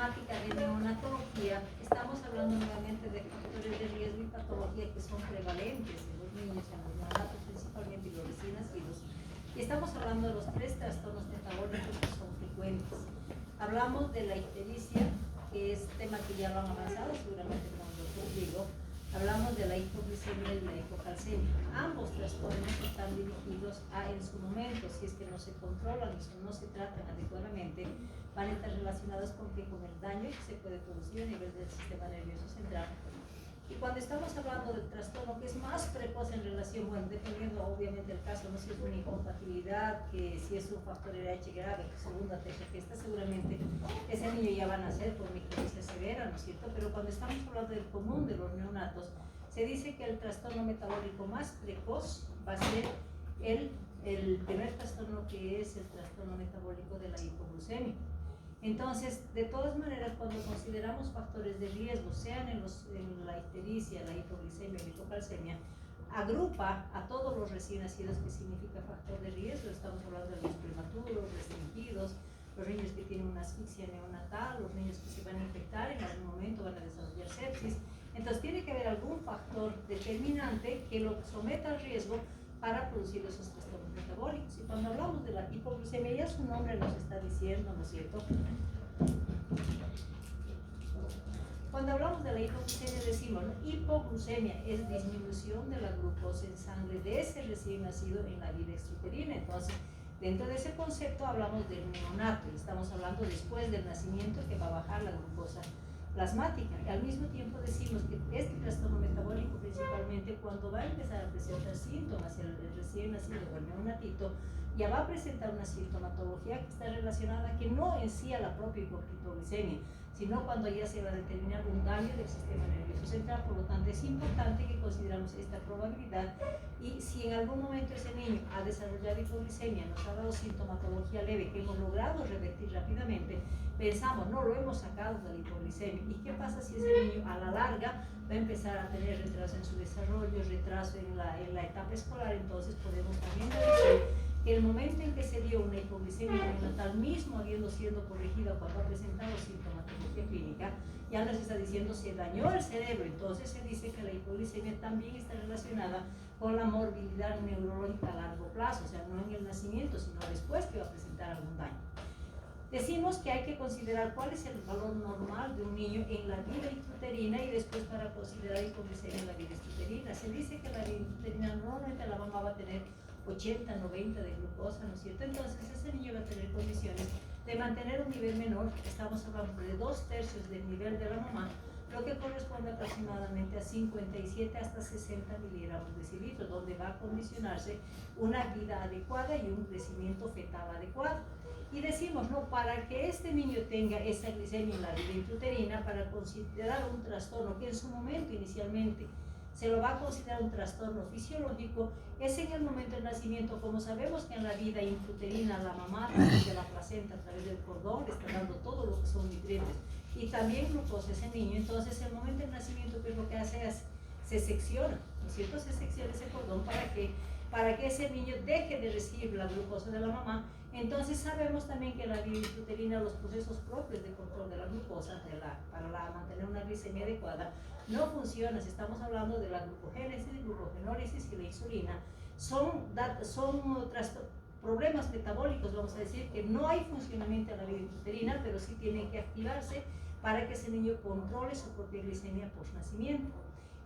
temática de neonatología, estamos hablando nuevamente de factores de riesgo y patología que son prevalentes en los niños, en los neonatos principalmente y los recién nacidos. Y estamos hablando de los 3 trastornos metabólicos que son frecuentes. Hablamos de la ictericia, que es tema que ya lo han avanzado seguramente con el doctor Rigo. Hablamos de la hipoglicemia y la hipocalcemia. Ambos trastornos están dirigidos a, en su momento, si es que no se controlan y no se tratan adecuadamente, van a estar relacionados con el daño que se puede producir a nivel del sistema nervioso central. Y cuando estamos hablando del trastorno que es más precoz en relación, bueno, dependiendo obviamente del caso, no si es una incompatibilidad, que si es un factor RH grave, segunda, tercera, esta seguramente ese niño ya va a nacer con microbicia severa, ¿no es cierto? Pero cuando estamos hablando del común de los neonatos, se dice que el trastorno metabólico más precoz va a ser el primer trastorno, que es el trastorno metabólico de la hipoglucemia. Entonces, de todas maneras, cuando consideramos factores de riesgo, sean en la ictericia, la hipoglicemia, la hipocalcemia, agrupa a todos los recién nacidos, que significa factor de riesgo. Estamos hablando de los prematuros, restringidos, los niños que tienen una asfixia neonatal, los niños que se van a infectar, en algún momento van a desarrollar sepsis. Entonces, tiene que haber algún factor determinante que lo someta al riesgo para producir esos trastornos metabólicos. Y cuando hablamos de la hipoglucemia, ya su nombre nos está diciendo, ¿no es cierto? Cuando hablamos de la hipoglucemia decimos, ¿no? Hipoglucemia es disminución de la glucosa en sangre de ese recién nacido en la vida extrauterina. Entonces, dentro de ese concepto hablamos del neonato, y estamos hablando después del nacimiento, que va a bajar la glucosa plasmática. Y al mismo tiempo decimos que este trastorno metabólico, principalmente cuando va a empezar a presentar síntomas el recién nacido o el neonatito, ya va a presentar una sintomatología que está relacionada, que no en sí a la propia hipoglicemia, sino cuando ya se va a determinar un daño del sistema nervioso central. Por lo tanto, es importante que consideramos esta probabilidad, y si en algún momento ese niño ha desarrollado hipoglicemia, nos ha dado sintomatología leve que hemos logrado revertir rápidamente, pensamos, no, lo hemos sacado de la hipoglicemia. ¿Y qué pasa si ese niño a la larga va a empezar a tener retraso en su desarrollo, retraso en la etapa escolar? Entonces podemos también decir que el momento en que se dio una hipoglicemia neonatal, mismo habiendo sido corregida cuando ha presentado sintomatología clínica, ya nos está diciendo se dañó el cerebro. Entonces se dice que la hipoglicemia también está relacionada con la morbilidad neurológica a largo plazo, o sea, no en el nacimiento, sino después que va a presentar algún daño. Decimos que hay que considerar cuál es el valor normal de un niño en la vida intrauterina, y después para considerar hipoglicemia en la vida extrauterina. Se dice que la vida intrauterina normalmente la mamá va a tener 80, 90 de glucosa, ¿no es cierto? Entonces ese niño va a tener condiciones de mantener un nivel menor. Estamos hablando de 2/3 del nivel de la mamá, lo que corresponde aproximadamente a 57 hasta 60 miligramos de cilitro, donde va a condicionarse una vida adecuada y un crecimiento fetal adecuado. Y decimos, no, para que este niño tenga esa glicemia en la vida intrauterina, para considerar un trastorno que en su momento inicialmente se lo va a considerar un trastorno fisiológico, es en el momento del nacimiento. Como sabemos que en la vida intrauterina la mamá, a través de la placenta, a través del cordón, le está dando todo lo que son nutrientes y también glucosa a ese niño. Entonces el momento del nacimiento, ¿qué es lo que hace? Se secciona, ¿no es cierto? Se secciona ese cordón para que ese niño deje de recibir la glucosa de la mamá. Entonces sabemos también que en la vida intrauterina los procesos propios de control de la glucosa para mantener una glicemia adecuada no funcionan. Si estamos hablando de la glucogénesis, glucogenólisis y la insulina, son problemas metabólicos, vamos a decir, que no hay funcionamiento en la vida intrauterina, pero sí tienen que activarse para que ese niño controle su propia glicemia post nacimiento.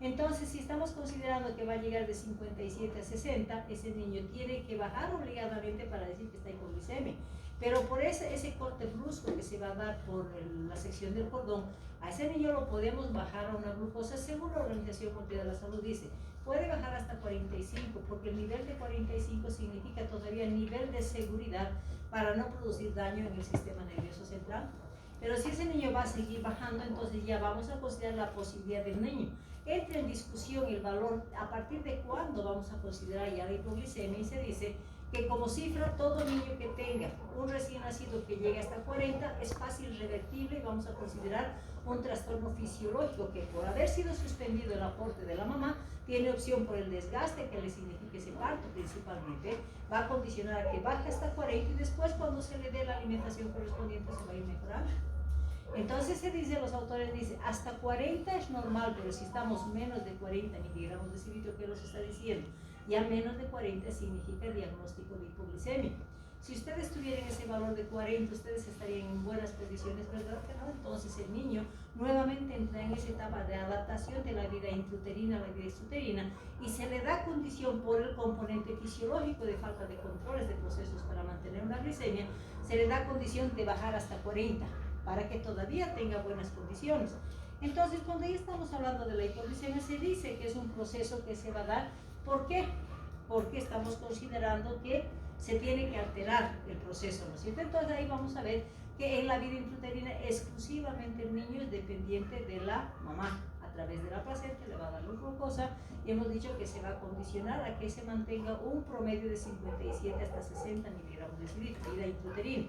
Entonces, si estamos considerando que va a llegar de 57 a 60, ese niño tiene que bajar obligadamente para decir que está hipoglicemia. Pero por ese corte brusco que se va a dar por la sección del cordón, a ese niño lo podemos bajar a una glucosa, según la Organización Mundial de la Salud dice, puede bajar hasta 45, porque el nivel de 45 significa todavía nivel de seguridad para no producir daño en el sistema nervioso central. Pero si ese niño va a seguir bajando, entonces ya vamos a considerar la posibilidad del niño. Entra en discusión el valor, a partir de cuándo vamos a considerar ya la hipoglicemia, y se dice que como cifra, todo niño que tenga un recién nacido que llegue hasta 40 es fácil revertible, y vamos a considerar un trastorno fisiológico que, por haber sido suspendido el aporte de la mamá, tiene opción por el desgaste que le significa ese parto principalmente, va a condicionar a que baje hasta 40, y después cuando se le dé la alimentación correspondiente se va a ir mejorando. Entonces se dice, los autores dicen, hasta 40 es normal, pero si estamos menos de 40 miligramos de cilitro, ¿qué nos está diciendo? Ya menos de 40 significa diagnóstico de hipoglicemia. Si ustedes tuvieran ese valor de 40, ustedes estarían en buenas condiciones, ¿verdad que no? Entonces el niño nuevamente entra en esa etapa de adaptación de la vida intrauterina a la vida extrauterina y se le da condición por el componente fisiológico de falta de controles de procesos para mantener una glicemia, se le da condición de bajar hasta 40 para que todavía tenga buenas condiciones. Entonces, cuando ya estamos hablando de la hipoglicemia, se dice que es un proceso que se va a dar. ¿Por qué? Porque estamos considerando que se tiene que alterar el proceso, ¿no es cierto? Entonces ahí vamos a ver que en la vida intrauterina exclusivamente el niño es dependiente de la mamá. A través de la placenta le va a dar la glucosa y hemos dicho que se va a condicionar a que se mantenga un promedio de 57 hasta 60 miligramos de cilitro, vida intrauterina.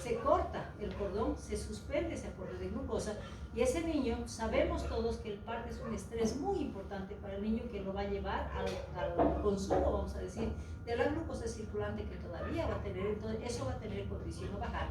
Se corta el cordón, se suspende ese aporte de glucosa y ese niño, sabemos todos que el parto es un estrés muy importante para el niño que lo va a llevar al consumo, vamos a decir, de la glucosa circulante que todavía va a tener, entonces eso va a tener condición a bajar.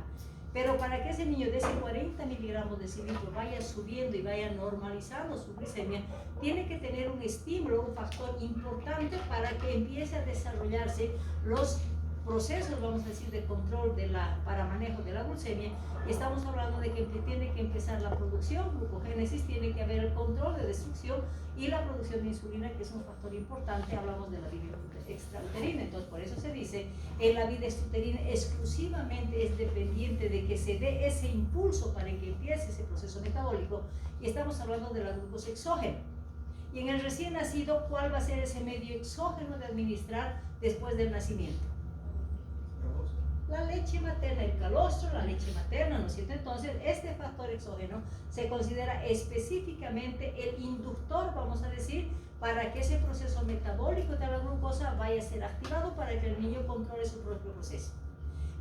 Pero para que ese niño de ese 40 miligramos de cilitro vaya subiendo y vaya normalizando su glicemia, tiene que tener un estímulo, un factor importante para que empiece a desarrollarse los procesos, vamos a decir, de control para manejo de la glucemia. Y estamos hablando de que tiene que empezar la producción, glucogénesis, tiene que haber el control de destrucción y la producción de insulina, que es un factor importante. Hablamos de la vida extrauterina, entonces por eso se dice en la vida extrauterina exclusivamente es dependiente de que se dé ese impulso para que empiece ese proceso metabólico, y estamos hablando de la glucosa exógena. Y en el recién nacido, ¿cuál va a ser ese medio exógeno de administrar después del nacimiento? La leche materna, el calostro, la leche materna, ¿no es cierto? Entonces, este factor exógeno se considera específicamente el inductor, vamos a decir, para que ese proceso metabólico de la glucosa vaya a ser activado para que el niño controle su propio proceso.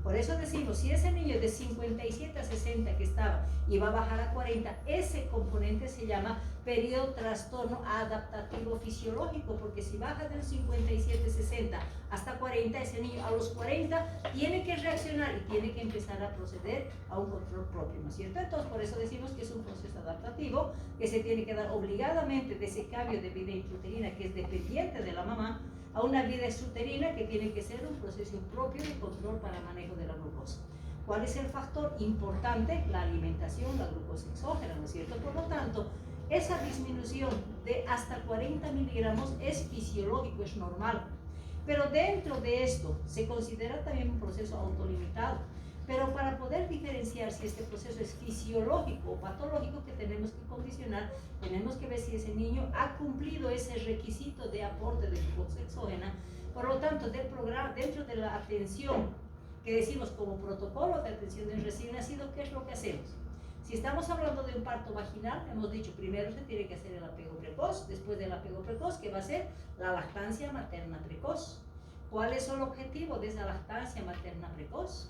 Por eso decimos, si ese niño de 57 a 60 que estaba y va a bajar a 40, ese componente se llama periodo trastorno adaptativo fisiológico, porque si baja del 57-60 hasta 40, ese niño a los 40 tiene que reaccionar y tiene que empezar a proceder a un control propio, ¿no es cierto? Entonces, por eso decimos que es un proceso adaptativo que se tiene que dar obligadamente de ese cambio de vida intrauterina que es dependiente de la mamá a una vida extrauterina que tiene que ser un proceso propio de control para manejo de la glucosa. ¿Cuál es el factor importante? La alimentación, la glucosa exógena, ¿no es cierto? Por lo tanto, esa disminución de hasta 40 miligramos es fisiológico, es normal. Pero dentro de esto se considera también un proceso autolimitado. Pero para poder diferenciar si este proceso es fisiológico o patológico, que tenemos que condicionar, tenemos que ver si ese niño ha cumplido ese requisito de aporte de glucosa exógena. Por lo tanto, del programa, dentro de la atención que decimos como protocolo de atención del recién nacido, ¿qué es lo que hacemos? Si estamos hablando de un parto vaginal, hemos dicho primero se tiene que hacer el apego precoz, después del apego precoz, ¿qué va a ser? La lactancia materna precoz. ¿Cuál es el objetivo de esa lactancia materna precoz?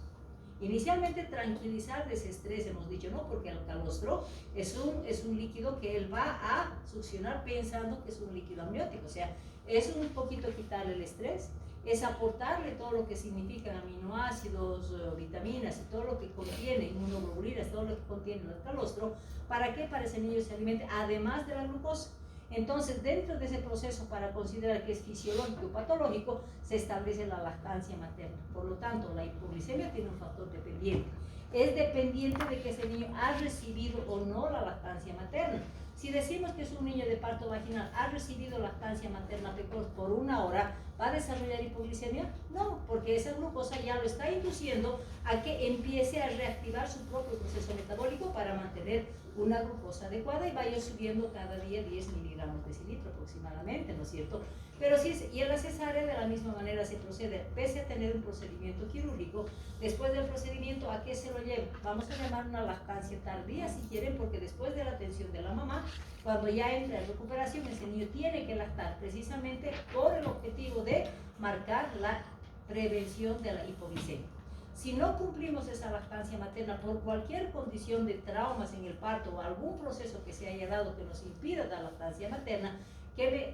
Inicialmente tranquilizar de ese estrés, hemos dicho, ¿no? Porque el calostro es un líquido que él va a succionar pensando que es un líquido amniótico, o sea, es un poquito quitarle el estrés, es aportarle todo lo que significan aminoácidos, vitaminas y todo lo que contiene, inmunoglobulinas, todo lo que contiene el calostro. ¿Para qué? Para ese niño se alimente, además de la glucosa. Entonces, dentro de ese proceso, para considerar que es fisiológico o patológico, se establece la lactancia materna. Por lo tanto, la hipoglicemia tiene un factor dependiente. Es dependiente de que ese niño ha recibido o no la lactancia materna. Si decimos que es un niño de parto vaginal, ha recibido lactancia materna precoz por 1 hora, ¿va a desarrollar hipoglicemia? No, porque esa glucosa ya lo está induciendo a que empiece a reactivar su propio proceso metabólico para mantener una glucosa adecuada y vaya subiendo cada día 10 miligramos de cilitro aproximadamente, ¿no es cierto? Pero sí, y en la cesárea de la misma manera se procede, pese a tener un procedimiento quirúrgico. Después del procedimiento, ¿a qué se lo lleva? Vamos a llamar una lactancia tardía si quieren, porque después de la atención de la mamá, cuando ya entra en recuperación, ese niño tiene que lactar precisamente por el objetivo de marcar la prevención de la hipoglicemia. Si no cumplimos esa lactancia materna por cualquier condición de traumas en el parto o algún proceso que se haya dado que nos impida dar lactancia materna, ¿qué me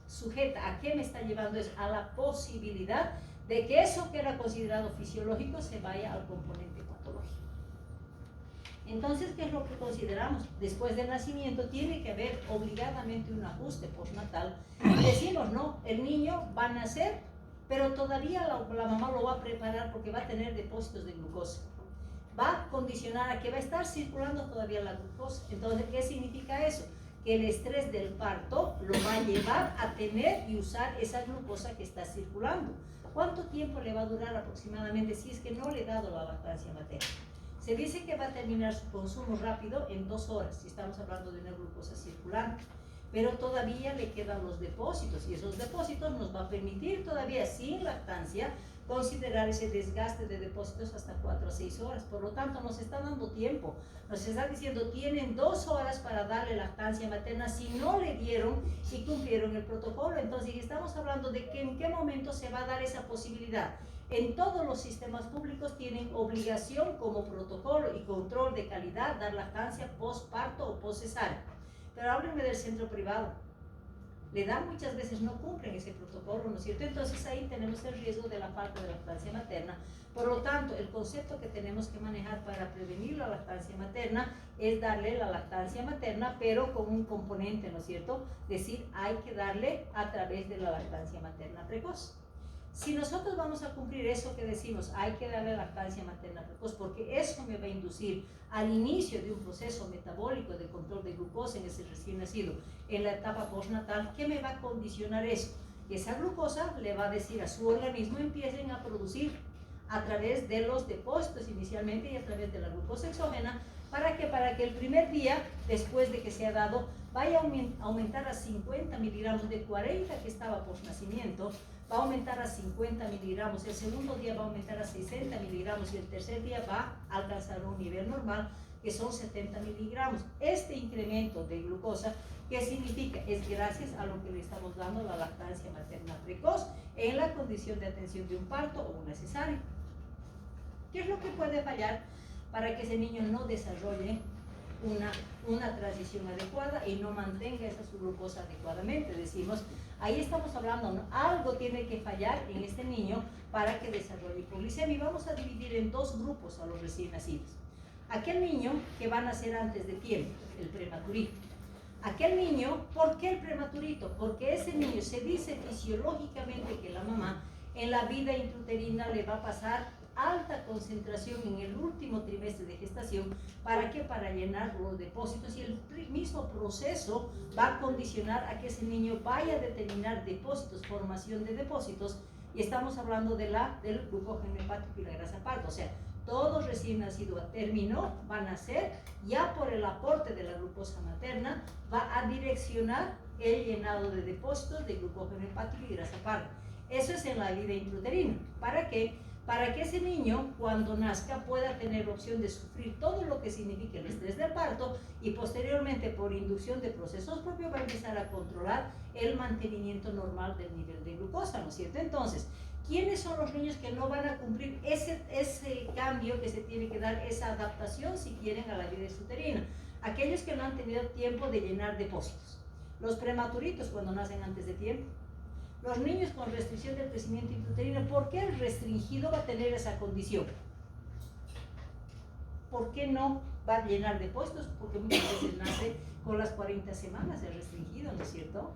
sujeta? ¿A qué me está llevando? Es a la posibilidad de que eso que era considerado fisiológico se vaya al componente patológico. Entonces, ¿qué es lo que consideramos? Después del nacimiento tiene que haber obligadamente un ajuste postnatal. Decimos, no, el niño va a nacer, pero todavía la mamá lo va a preparar porque va a tener depósitos de glucosa. Va a condicionar a que va a estar circulando todavía la glucosa. Entonces, ¿qué significa eso? Que el estrés del parto lo va a llevar a tener y usar esa glucosa que está circulando. ¿Cuánto tiempo le va a durar aproximadamente si es que no le he dado la lactancia materna? Se dice que va a terminar su consumo rápido en 2 horas, si estamos hablando de una glucosa circulante, pero todavía le quedan los depósitos y esos depósitos nos va a permitir todavía sin lactancia considerar ese desgaste de depósitos hasta 4 a 6 horas. Por lo tanto, nos está dando tiempo. Nos está diciendo, tienen 2 horas para darle lactancia materna si no le dieron y cumplieron el protocolo. Entonces, estamos hablando de que en qué momento se va a dar esa posibilidad. En todos los sistemas públicos tienen obligación como protocolo y control de calidad dar lactancia postparto o postcesárea. Pero háblenme del centro privado. Le dan muchas veces, no cumplen ese protocolo, ¿no es cierto? Entonces ahí tenemos el riesgo de la falta de lactancia materna. Por lo tanto, el concepto que tenemos que manejar para prevenir la lactancia materna es darle la lactancia materna, pero con un componente, ¿no es cierto? Es decir, hay que darle a través de la lactancia materna precoz. Si nosotros vamos a cumplir eso que decimos, hay que darle lactancia materna precoz, porque eso me va a inducir al inicio de un proceso metabólico de control de glucosa en ese recién nacido, en la etapa postnatal, ¿qué me va a condicionar eso? Que esa glucosa le va a decir a su organismo, empiecen a producir a través de los depósitos inicialmente y a través de la glucosa exógena, ¿para qué? Para que el primer día, después de que se ha dado, vaya a aumentar a 50 miligramos de 40 que estaba post nacimiento, va a aumentar a 50 miligramos, el segundo día va a aumentar a 60 miligramos y el tercer día va a alcanzar un nivel normal que son 70 miligramos. Este incremento de glucosa, ¿qué significa? Es gracias a lo que le estamos dando la lactancia materna precoz en la condición de atención de un parto o una cesárea. ¿Qué es lo que puede fallar para que ese niño no desarrolle una transición adecuada y no mantenga esa su glucosa adecuadamente? Decimos, ahí estamos hablando, ¿no? Algo tiene que fallar en este niño para que desarrolle hipoglicemia. Y vamos a dividir en 2 grupos a los recién nacidos. Aquel niño que va a nacer antes de tiempo, el prematurito. Aquel niño, ¿por qué el prematurito? Porque ese niño se dice fisiológicamente que la mamá en la vida intrauterina le va a pasar alta concentración en el último trimestre de gestación. ¿Para qué? Para llenar los depósitos, y el mismo proceso va a condicionar a que ese niño vaya a determinar depósitos, formación de depósitos, y estamos hablando del glucógeno hepático y la grasa parto. O sea, todo recién nacido a término va a nacer ya por el aporte de la glucosa materna, va a direccionar el llenado de depósitos de glucógeno hepático y grasa parto. Eso es en la vida intrauterina. ¿Para qué? Para que ese niño, cuando nazca, pueda tener la opción de sufrir todo lo que significa el estrés del parto y posteriormente, por inducción de procesos propios, va a empezar a controlar el mantenimiento normal del nivel de glucosa, ¿no es cierto? Entonces, ¿quiénes son los niños que no van a cumplir ese cambio que se tiene que dar, esa adaptación, si quieren, a la vida exuterina? Aquellos que no han tenido tiempo de llenar depósitos. Los prematuritos, cuando nacen antes de tiempo. Los niños con restricción del crecimiento intrauterino. ¿Por qué el restringido va a tener esa condición? ¿Por qué no va a llenar depósitos? Porque muchas veces nace con las 40 semanas el restringido, ¿no es cierto?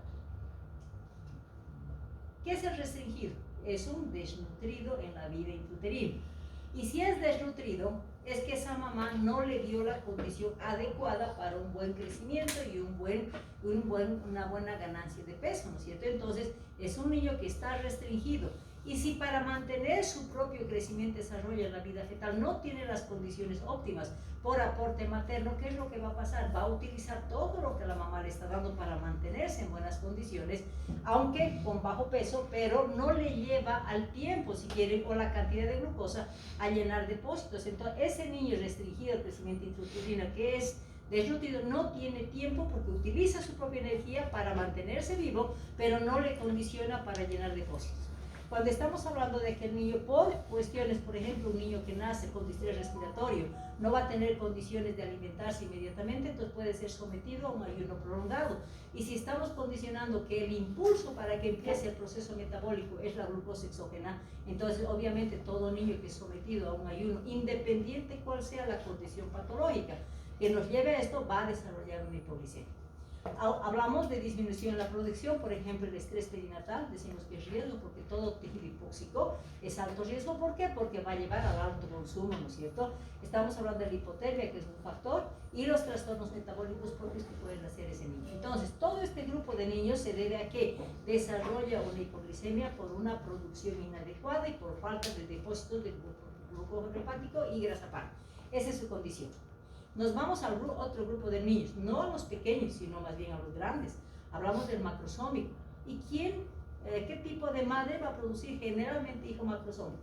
¿Qué es el restringido? Es un desnutrido en la vida intrauterina. Y si es desnutrido, es que esa mamá no le dio la condición adecuada para un buen crecimiento y una buena ganancia de peso, ¿no es cierto? Entonces, es un niño que está restringido. Y si para mantener su propio crecimiento y desarrollo en la vida fetal no tiene las condiciones óptimas por aporte materno, ¿qué es lo que va a pasar? Va a utilizar todo lo que la mamá le está dando para mantenerse en buenas condiciones, aunque con bajo peso, pero no le lleva al tiempo, si quieren, o la cantidad de glucosa a llenar depósitos. Entonces, ese niño restringido al crecimiento intrauterino, que es desnutrido, no tiene tiempo porque utiliza su propia energía para mantenerse vivo, pero no le condiciona para llenar depósitos. Cuando estamos hablando de que el niño, por cuestiones, por ejemplo, un niño que nace con distrés respiratorio, no va a tener condiciones de alimentarse inmediatamente, entonces puede ser sometido a un ayuno prolongado. Y si estamos condicionando que el impulso para que empiece el proceso metabólico es la glucosa exógena, entonces obviamente todo niño que es sometido a un ayuno, independiente cuál sea la condición patológica que nos lleve a esto, va a desarrollar una hipoglicemia. Hablamos de disminución en la producción, por ejemplo, el estrés perinatal, decimos que es riesgo porque todo tejido hipóxico es alto riesgo. ¿Por qué? Porque va a llevar al alto consumo, ¿no es cierto? Estamos hablando de la hipotermia, que es un factor, y los trastornos metabólicos propios que pueden hacer ese niño. Entonces, todo este grupo de niños se debe a que desarrolla una hipoglicemia por una producción inadecuada y por falta de depósitos de glucógeno hepático y grasa par. Esa es su condición. Nos vamos al otro grupo de niños, no a los pequeños, sino más bien a los grandes. Hablamos del macrosómico. ¿Y qué tipo de madre va a producir generalmente hijo macrosómico?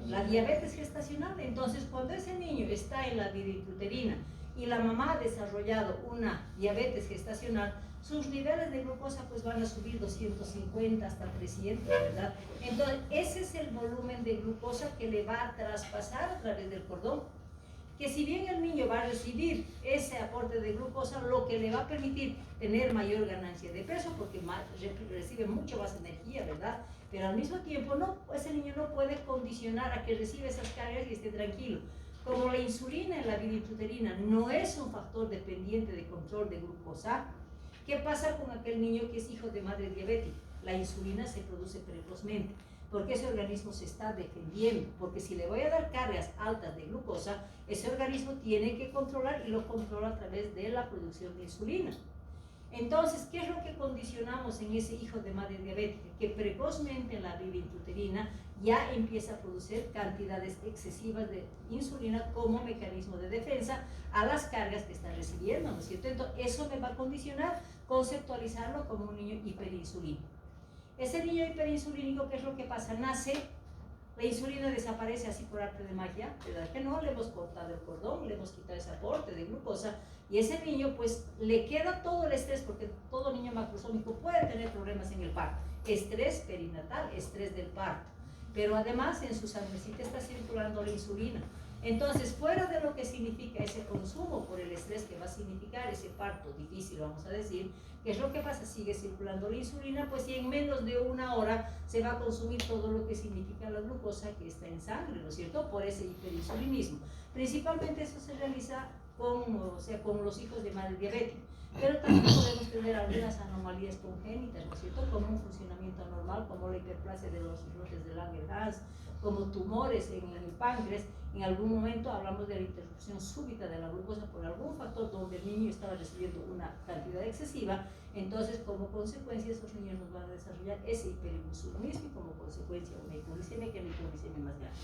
La diabetes gestacional. Entonces, cuando ese niño está en la vida intrauterina y la mamá ha desarrollado una diabetes gestacional, sus niveles de glucosa pues van a subir 250 hasta 300, ¿verdad? Entonces, ese es el volumen de glucosa que le va a traspasar a través del cordón. Que si bien el niño va a recibir ese aporte de glucosa, lo que le va a permitir tener mayor ganancia de peso, porque recibe mucho más energía, ¿verdad? Pero al mismo tiempo, ese niño no puede condicionar a que reciba esas cargas y esté tranquilo. Como la insulina en la vida intrauterina no es un factor dependiente de control de glucosa, ¿qué pasa con aquel niño que es hijo de madre diabética? La insulina se produce precozmente, porque ese organismo se está defendiendo, porque si le voy a dar cargas altas de glucosa, ese organismo tiene que controlar y lo controla a través de la producción de insulina. Entonces, ¿qué es lo que condicionamos en ese hijo de madre diabética? Que precozmente en la vida intrauterina ya empieza a producir cantidades excesivas de insulina como mecanismo de defensa a las cargas que está recibiendo, ¿no es cierto? Entonces, eso me va a condicionar conceptualizarlo como un niño hiperinsulínico. Ese niño hiperinsulínico, ¿qué es lo que pasa? Nace, la insulina desaparece así por arte de magia, ¿verdad que no? Le hemos cortado el cordón, le hemos quitado ese aporte de glucosa y ese niño pues le queda todo el estrés, porque todo niño macrosómico puede tener problemas en el parto, estrés perinatal, estrés del parto, pero además en su sangrecita está circulando la insulina. Entonces, fuera de lo que significa ese consumo por el estrés que va a significar ese parto difícil, vamos a decir, ¿qué es lo que pasa? Sigue circulando la insulina, pues y en menos de una hora se va a consumir todo lo que significa la glucosa que está en sangre, ¿no es cierto? Por ese hiperinsulinismo. Principalmente eso se realiza con los hijos de madre diabética, pero también podemos tener algunas anomalías congénitas, ¿no es cierto? Como un funcionamiento anormal, como la hiperplasia de los islotes de Langerhans, como tumores en el páncreas. En algún momento hablamos de la interrupción súbita de la glucosa por algún factor donde el niño estaba recibiendo una cantidad excesiva, entonces como consecuencia esos niños nos van a desarrollar ese hiperinsulinismo y como consecuencia una hipoglicemia, que es la hipoglicemia más grave.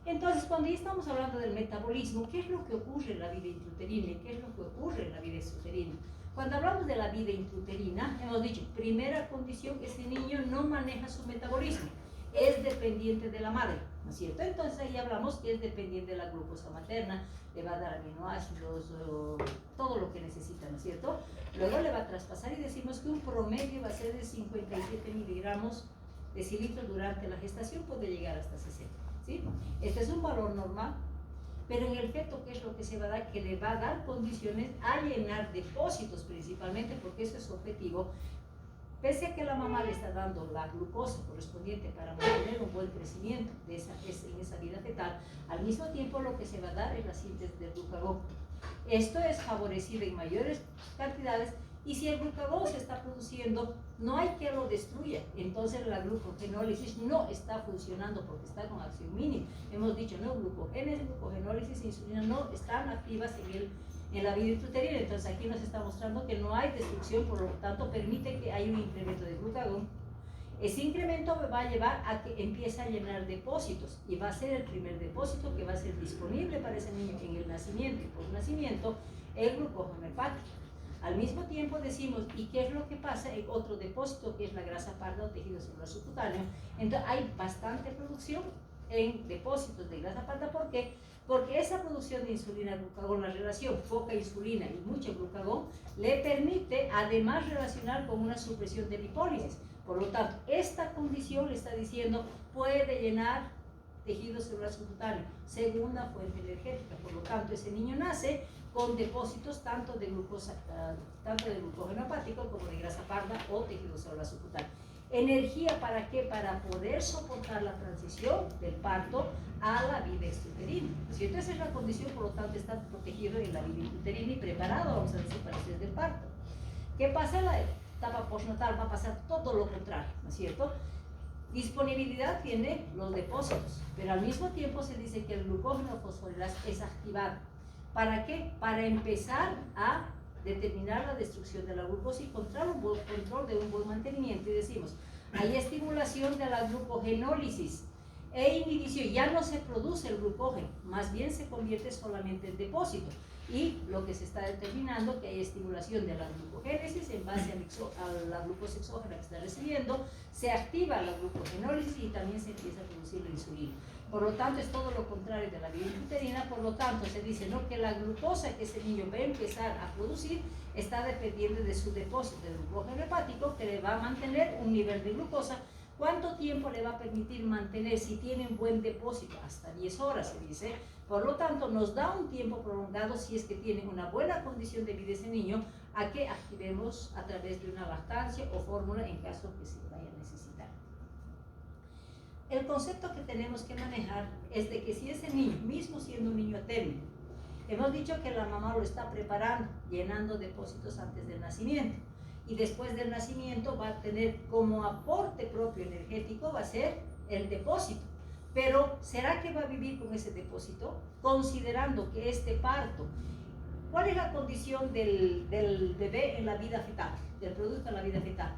Entonces, cuando ya estamos hablando del metabolismo, ¿qué es lo que ocurre en la vida intrauterina y qué es lo que ocurre en la vida extrauterina? Cuando hablamos de la vida intrauterina, hemos dicho, primera condición, ese niño no maneja su metabolismo, es dependiente de la madre, ¿no es cierto? Entonces ahí hablamos que es dependiente de la glucosa materna, le va a dar aminoácidos, todo lo que necesita, ¿no es cierto? Luego le va a traspasar y decimos que un promedio va a ser de 57 miligramos decilitros durante la gestación, puede llegar hasta 60, ¿sí? Este es un valor normal, pero en el feto, ¿qué es lo que se va a dar? Que le va a dar condiciones a llenar depósitos principalmente, porque ese es su objetivo. Pese a que la mamá le está dando la glucosa correspondiente para mantener un buen crecimiento en esa vida fetal, al mismo tiempo lo que se va a dar es la síntesis del glucagón. Esto es favorecido en mayores cantidades y si el glucagón se está produciendo, no hay que lo destruya. Entonces la glucogenólisis no está funcionando porque está con acción mínima. Hemos dicho, no, glucogenólisis e insulina no están activas en la vida intrauterina. Entonces aquí nos está mostrando que no hay destrucción, por lo tanto permite que haya un incremento de glucagón. Ese incremento me va a llevar a que empiece a llenar depósitos y va a ser el primer depósito que va a ser disponible para ese niño en el nacimiento y por nacimiento, el glucógeno hepático. Al mismo tiempo decimos, ¿y qué es lo que pasa? En otro depósito que es la grasa parda o tejido celular subcutáneo. Entonces hay bastante producción en depósitos de grasa parda. ¿Por qué? Porque esa producción de insulina glucagón, la relación poca insulina y mucho glucagón, le permite además relacionar con una supresión de lipólisis. Por lo tanto, esta condición le está diciendo puede llenar tejido celular subcutáneo, segunda fuente energética. Por lo tanto, ese niño nace con depósitos tanto de glucosa, tanto de glucógeno hepático como de grasa parda o tejido celular subcutáneo. ¿Energía para qué? Para poder soportar la transición del parto a la vida extrauterina. ¿Cierto? Esa es la condición, por lo tanto, está protegido en la vida intrauterina y preparado, vamos a decir, para el del parto. ¿Qué pasa en la etapa postnatal? Va a pasar todo lo contrario, ¿no es cierto? Disponibilidad tiene los depósitos, pero al mismo tiempo se dice que el glucógeno fosforilasa es activado. ¿Para qué? Para empezar a determinar la destrucción de la glucosa y control de un buen mantenimiento. Y decimos, hay estimulación de la glucogenólisis e inhibición. Ya no se produce el glucógeno, más bien se convierte solamente en depósito. Y lo que se está determinando que hay estimulación de la glucogénesis en base a la glucosa exógena que está recibiendo, se activa la glucogenólisis y también se empieza a producir la insulina. Por lo tanto, es todo lo contrario de la vida intrauterina. Por lo tanto, se dice, ¿no?, que la glucosa que ese niño va a empezar a producir está dependiendo de su depósito de glucógeno hepático, que le va a mantener un nivel de glucosa. ¿Cuánto tiempo le va a permitir mantener? Si tiene un buen depósito, hasta 10 horas, se dice. Por lo tanto, nos da un tiempo prolongado, si es que tiene una buena condición de vida ese niño, a que activemos a través de una lactancia o fórmula en caso que se vaya a necesitar. El concepto que tenemos que manejar es de que si ese niño, mismo siendo un niño término, hemos dicho que la mamá lo está preparando, llenando depósitos antes del nacimiento, y después del nacimiento va a tener como aporte propio energético, va a ser el depósito. Pero, ¿será que va a vivir con ese depósito? Considerando que este parto, ¿cuál es la condición del bebé en la vida fetal, del producto en la vida fetal?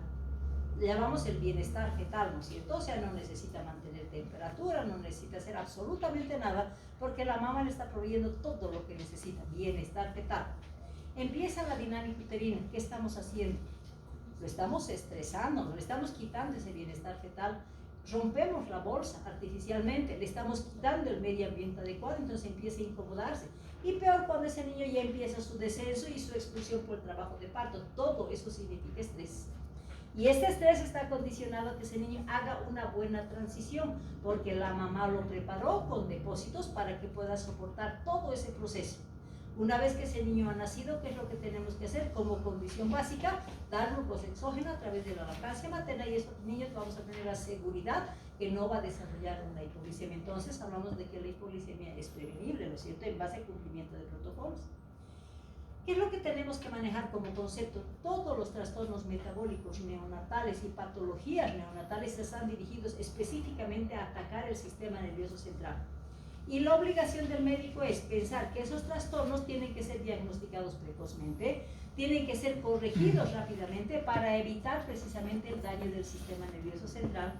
Le llamamos el bienestar fetal, ¿no es cierto? O sea, no necesita mantener temperatura, no necesita hacer absolutamente nada, porque la mamá le está proveyendo todo lo que necesita, bienestar fetal. Empieza la dinámica uterina. ¿Qué estamos haciendo? Lo estamos estresando, le estamos quitando ese bienestar fetal. Rompemos la bolsa artificialmente, le estamos quitando el medio ambiente adecuado, entonces empieza a incomodarse. Y peor cuando ese niño ya empieza su descenso y su expulsión por el trabajo de parto. Todo eso significa estrés. Y este estrés está condicionado a que ese niño haga una buena transición, porque la mamá lo preparó con depósitos para que pueda soportar todo ese proceso. Una vez que ese niño ha nacido, ¿qué es lo que tenemos que hacer? Como condición básica, dar glucosa exógena a través de la lactancia materna, y esos niños vamos a tener la seguridad que no va a desarrollar una hipoglicemia. Entonces hablamos de que la hipoglicemia es prevenible, ¿no es cierto?, en base al cumplimiento de protocolos. ¿Qué es lo que tenemos que manejar como concepto? Todos los trastornos metabólicos neonatales y patologías neonatales están dirigidos específicamente a atacar el sistema nervioso central. Y la obligación del médico es pensar que esos trastornos tienen que ser diagnosticados precozmente, tienen que ser corregidos rápidamente para evitar precisamente el daño del sistema nervioso central.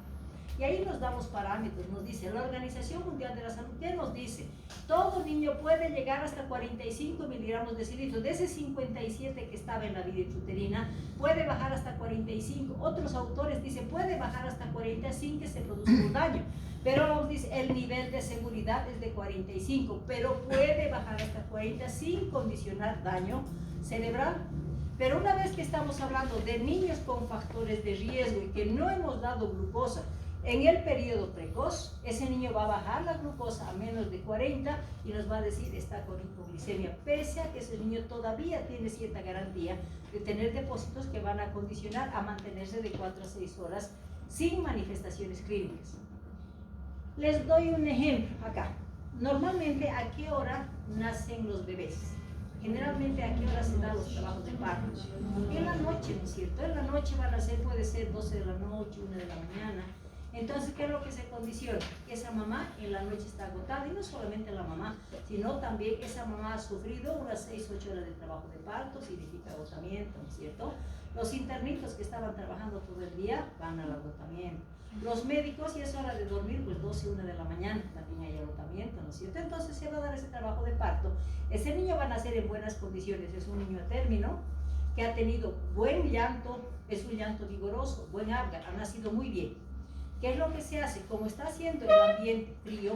Y ahí nos damos parámetros, nos dice la Organización Mundial de la Salud, ¿qué nos dice? Todo niño puede llegar hasta 45 miligramos de cilitro. De ese 57 que estaba en la vida intrauterina, puede bajar hasta 45. Otros autores dicen puede bajar hasta 40 sin que se produzca un daño. Pero nos dice el nivel de seguridad es de 45, pero puede bajar hasta 40 sin condicionar daño cerebral. Pero una vez que estamos hablando de niños con factores de riesgo y que no hemos dado glucosa en el periodo precoz, ese niño va a bajar la glucosa a menos de 40 y nos va a decir está con hipoglicemia, pese a que ese niño todavía tiene cierta garantía de tener depósitos que van a condicionar a mantenerse de 4 a 6 horas sin manifestaciones clínicas. Les doy un ejemplo acá. Normalmente, ¿a qué hora nacen los bebés? Generalmente, ¿a qué hora se dan los trabajos de parto? En la noche, ¿no es cierto? En la noche van a ser, puede ser 12 de la noche, 1 de la mañana. Entonces, ¿qué es lo que se condiciona? Que esa mamá en la noche está agotada, y no solamente la mamá, sino también esa mamá ha sufrido unas 6 o 8 horas de trabajo de parto, significa agotamiento, ¿no es cierto? Los internitos que estaban trabajando todo el día van al agotamiento. Los médicos, y es hora de dormir, pues 12, 1 de la mañana, también hay agotamiento, ¿no es cierto? Entonces se va a dar ese trabajo de parto. Ese niño va a nacer en buenas condiciones, es un niño a término, que ha tenido buen llanto, es un llanto vigoroso, buen Apgar, ha nacido muy bien. ¿Qué es lo que se hace? Como está haciendo el ambiente frío,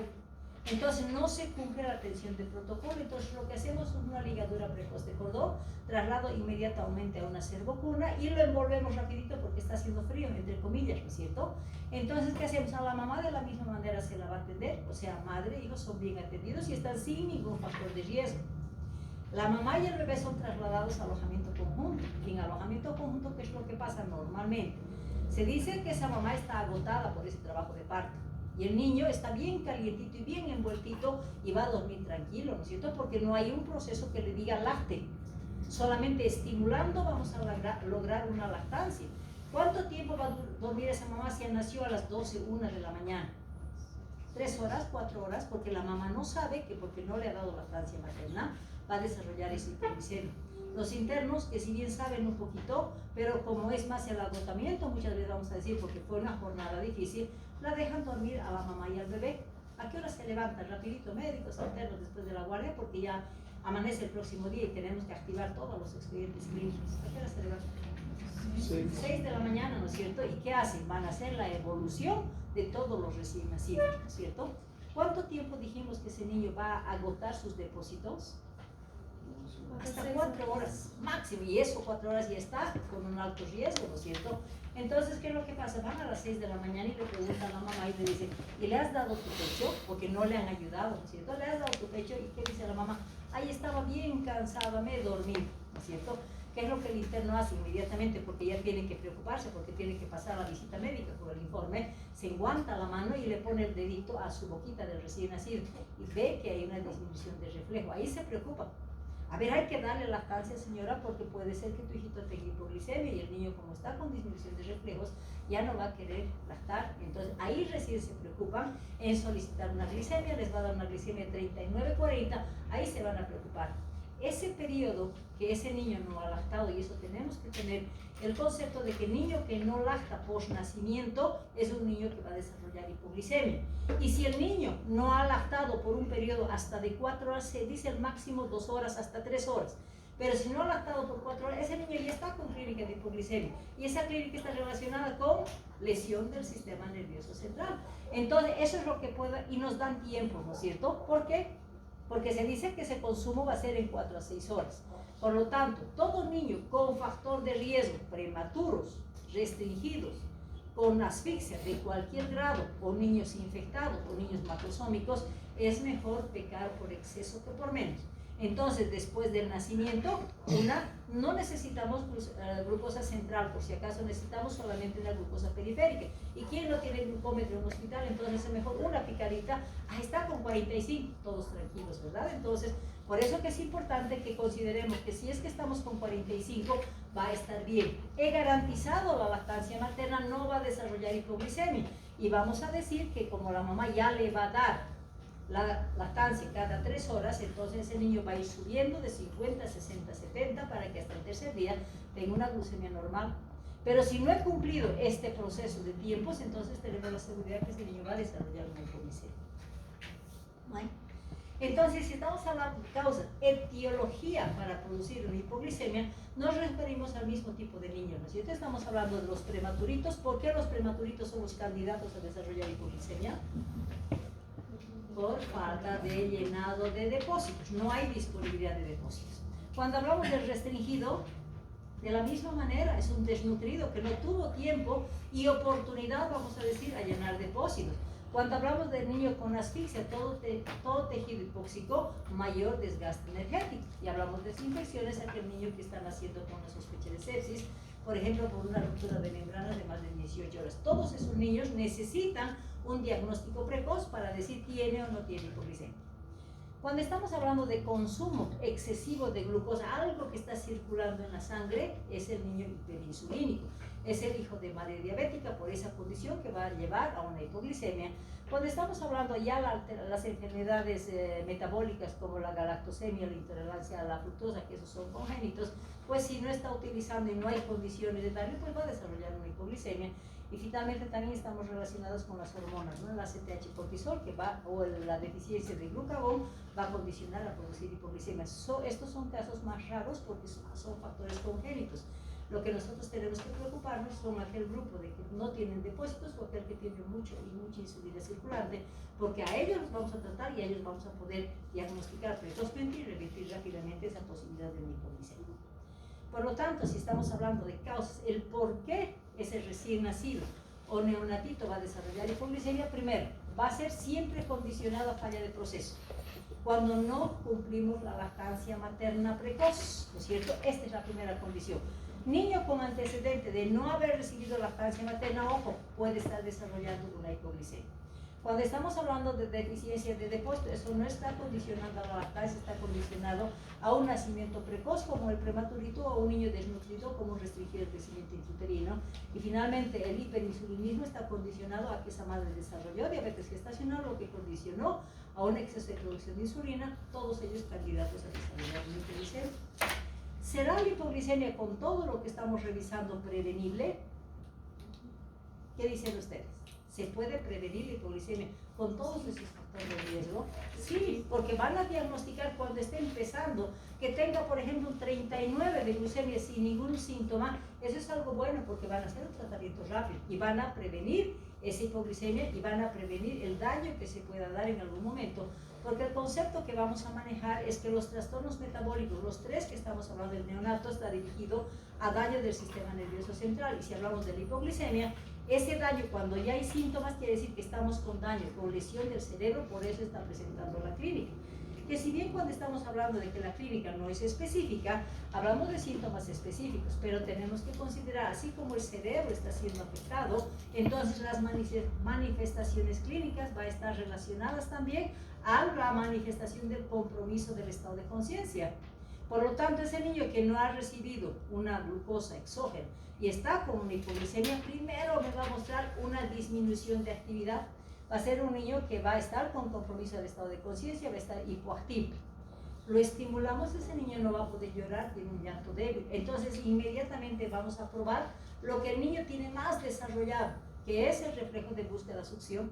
Entonces no se cumple la atención de protocolo. Entonces lo que hacemos es una ligadura precoz de cordón, traslado inmediatamente a una cervocuna y lo envolvemos rapidito porque está haciendo frío, entre comillas, ¿no es cierto? Entonces, ¿qué hacemos? A la mamá de la misma manera se la va a atender, o sea, madre e hijos son bien atendidos y están sin ningún factor de riesgo. La mamá y el bebé son trasladados a alojamiento conjunto. Y en alojamiento conjunto, ¿qué es lo que pasa normalmente? Se dice que esa mamá está agotada por ese trabajo de parto y el niño está bien calientito y bien envueltito y va a dormir tranquilo, ¿no es cierto? Porque no hay un proceso que le diga lacte. Solamente estimulando vamos a lograr una lactancia. ¿Cuánto tiempo va a dormir esa mamá si nació a las 12, 1 de la mañana? 3 horas, 4 horas, porque la mamá no sabe que porque no le ha dado lactancia materna va a desarrollar ese hipoglicemia. Los internos, que si bien saben un poquito, pero como es más el agotamiento, muchas veces vamos a decir, porque fue una jornada difícil, la dejan dormir a la mamá y al bebé. ¿A qué hora se levantan? Rapidito, médicos internos después de la guardia, porque ya amanece el próximo día y tenemos que activar todos los expedientes clínicos. ¿A qué hora se levantan? 6 de la mañana, ¿no es cierto? ¿Y qué hacen? Van a hacer la evolución de todos los recién nacidos, ¿no es cierto? ¿Cuánto tiempo dijimos que ese niño va a agotar sus depósitos? Hasta 4 horas máximo, y eso 4 horas ya está con un alto riesgo, ¿no es cierto? Entonces, ¿qué es lo que pasa? Van a las 6 de la mañana y le preguntan a la mamá y le dicen, ¿y le has dado tu pecho? Porque no le han ayudado, ¿no es cierto? ¿Le has dado tu pecho? ¿Y qué dice la mamá? Ahí estaba bien cansada, me he dormido, ¿no es cierto? ¿Qué es lo que el interno hace inmediatamente? Porque ya tiene que preocuparse, porque tiene que pasar a la visita médica por el informe, se enguanta la mano y le pone el dedito a su boquita del recién nacido y ve que hay una disminución de reflejo. Ahí se preocupa. A ver, hay que darle lactancia, señora, porque puede ser que tu hijito tenga hipoglicemia y el niño, como está con disminución de reflejos, ya no va a querer lactar. Entonces, ahí recién se preocupan en solicitar una glicemia, les va a dar una glicemia 39-40, ahí se van a preocupar. Ese periodo que ese niño no ha lactado, y eso tenemos que tener el concepto de que el niño que no lacta post nacimiento es un niño que va a desarrollar hipoglicemia. Y si el niño no ha lactado por un periodo hasta de 4 horas, se dice el máximo 2 horas hasta 3 horas. Pero si no ha lactado por 4 horas, ese niño ya está con clínica de hipoglicemia. Y esa clínica está relacionada con lesión del sistema nervioso central. Entonces, eso es lo que puede, y nos dan tiempo, ¿no es cierto? ¿Por qué? Porque se dice que ese consumo va a ser en 4 a 6 horas. Por lo tanto, todo niño con factor de riesgo, prematuros, restringidos, con asfixia de cualquier grado, o niños infectados, o niños macrosómicos, es mejor pecar por exceso que por menos. Entonces, después del nacimiento, no necesitamos glucosa central, por si acaso necesitamos solamente una glucosa periférica. ¿Y quién no tiene glucómetro en un hospital? Entonces es mejor una picadita. Ahí está con 45, todos tranquilos, ¿verdad? Entonces, por eso que es importante que consideremos que si es que estamos con 45, va a estar bien. He garantizado la lactancia materna, no va a desarrollar hipoglicemia. Y vamos a decir que como la mamá ya le va a dar la lactancia cada 3 horas, entonces ese niño va a ir subiendo de 50, 60, 70 para que hasta el tercer día tenga una glucemia normal. Pero si no he cumplido este proceso de tiempos, entonces tenemos la seguridad que ese niño va a desarrollar una hipoglicemia. ¿Vale? Entonces, si estamos hablando de causa, etiología para producir una hipoglicemia, nos referimos al mismo tipo de niños, ¿no es cierto? Estamos hablando de los prematuritos. ¿Por qué los prematuritos son los candidatos a desarrollar hipoglicemia? Por falta de llenado de depósitos, no hay disponibilidad de depósitos. Cuando hablamos del restringido, de la misma manera, es un desnutrido que no tuvo tiempo y oportunidad, vamos a decir, a llenar depósitos. Cuando hablamos del niño con asfixia, todo tejido hipóxico, mayor desgaste energético. Y hablamos de infecciones, aquel niño que está naciendo con una sospecha de sepsis, por ejemplo, por una ruptura de membranas de más de 18 horas. Todos esos niños necesitan un diagnóstico precoz para decir tiene o no tiene hipoglicemia. Cuando estamos hablando de consumo excesivo de glucosa, algo que está circulando en la sangre, es el niño hiperinsulínico. Es el hijo de madre diabética por esa condición que va a llevar a una hipoglicemia. Cuando estamos hablando ya las enfermedades metabólicas como la galactosemia, la intolerancia a la fructosa, que esos son congénitos, pues si no está utilizando y no hay condiciones de darle, pues va a desarrollar una hipoglicemia. Y finalmente también estamos relacionados con las hormonas, ¿no? El ACTH cortisol, que va, o la deficiencia de glucagón, va a condicionar a producir hipoglicemia. Estos son casos más raros porque son factores congénitos. Lo que nosotros tenemos que preocuparnos son aquel grupo de que no tienen depósitos o aquel que tiene mucha insulina circulante, porque a ellos los vamos a tratar y a ellos vamos a poder diagnosticar precozmente y revertir rápidamente esa posibilidad de una hipoglicemia. Por lo tanto, si estamos hablando de causas, el por qué ese recién nacido o neonatito va a desarrollar hipoglicemia, primero, va a ser siempre condicionado a falla de proceso. Cuando no cumplimos la lactancia materna precoz, ¿no es cierto? Esta es la primera condición. Niño con antecedente de no haber recibido lactancia materna, ojo, puede estar desarrollando una hipoglicemia. Cuando estamos hablando de deficiencia de depósito, eso no está condicionado a la lactancia, está condicionado a un nacimiento precoz como el prematurito o un niño desnutrido como un restringido el crecimiento intrauterino. Y finalmente el hiperinsulinismo está condicionado a que esa madre desarrolló diabetes gestacional, lo que condicionó a un exceso de producción de insulina, todos ellos candidatos a desarrollar una hipoglicemia. ¿Será la hipoglicemia con todo lo que estamos revisando prevenible? ¿Qué dicen ustedes? ¿Se puede prevenir la hipoglicemia con todos esos factores de riesgo? Sí, porque van a diagnosticar cuando esté empezando, que tenga por ejemplo un 39 de glucemia sin ningún síntoma. Eso es algo bueno porque van a hacer un tratamiento rápido y van a prevenir esa hipoglicemia y van a prevenir el daño que se pueda dar en algún momento. Porque el concepto que vamos a manejar es que los trastornos metabólicos, los tres que estamos hablando del neonato, está dirigido a daño del sistema nervioso central. Y si hablamos de la hipoglicemia, ese daño cuando ya hay síntomas quiere decir que estamos con daño, con lesión del cerebro, por eso está presentando la clínica. Que si bien cuando estamos hablando de que la clínica no es específica, hablamos de síntomas específicos, pero tenemos que considerar, así como el cerebro está siendo afectado, entonces las manifestaciones clínicas van a estar relacionadas también a la manifestación del compromiso del estado de conciencia. Por lo tanto, ese niño que no ha recibido una glucosa exógena y está con una hipoglicemia, primero me va a mostrar una disminución de actividad. Va a ser un niño que va a estar con compromiso del estado de conciencia, va a estar hipoactivo. Lo estimulamos, ese niño no va a poder llorar, tiene un llanto débil. Entonces, inmediatamente vamos a probar lo que el niño tiene más desarrollado, que es el reflejo de búsqueda succión.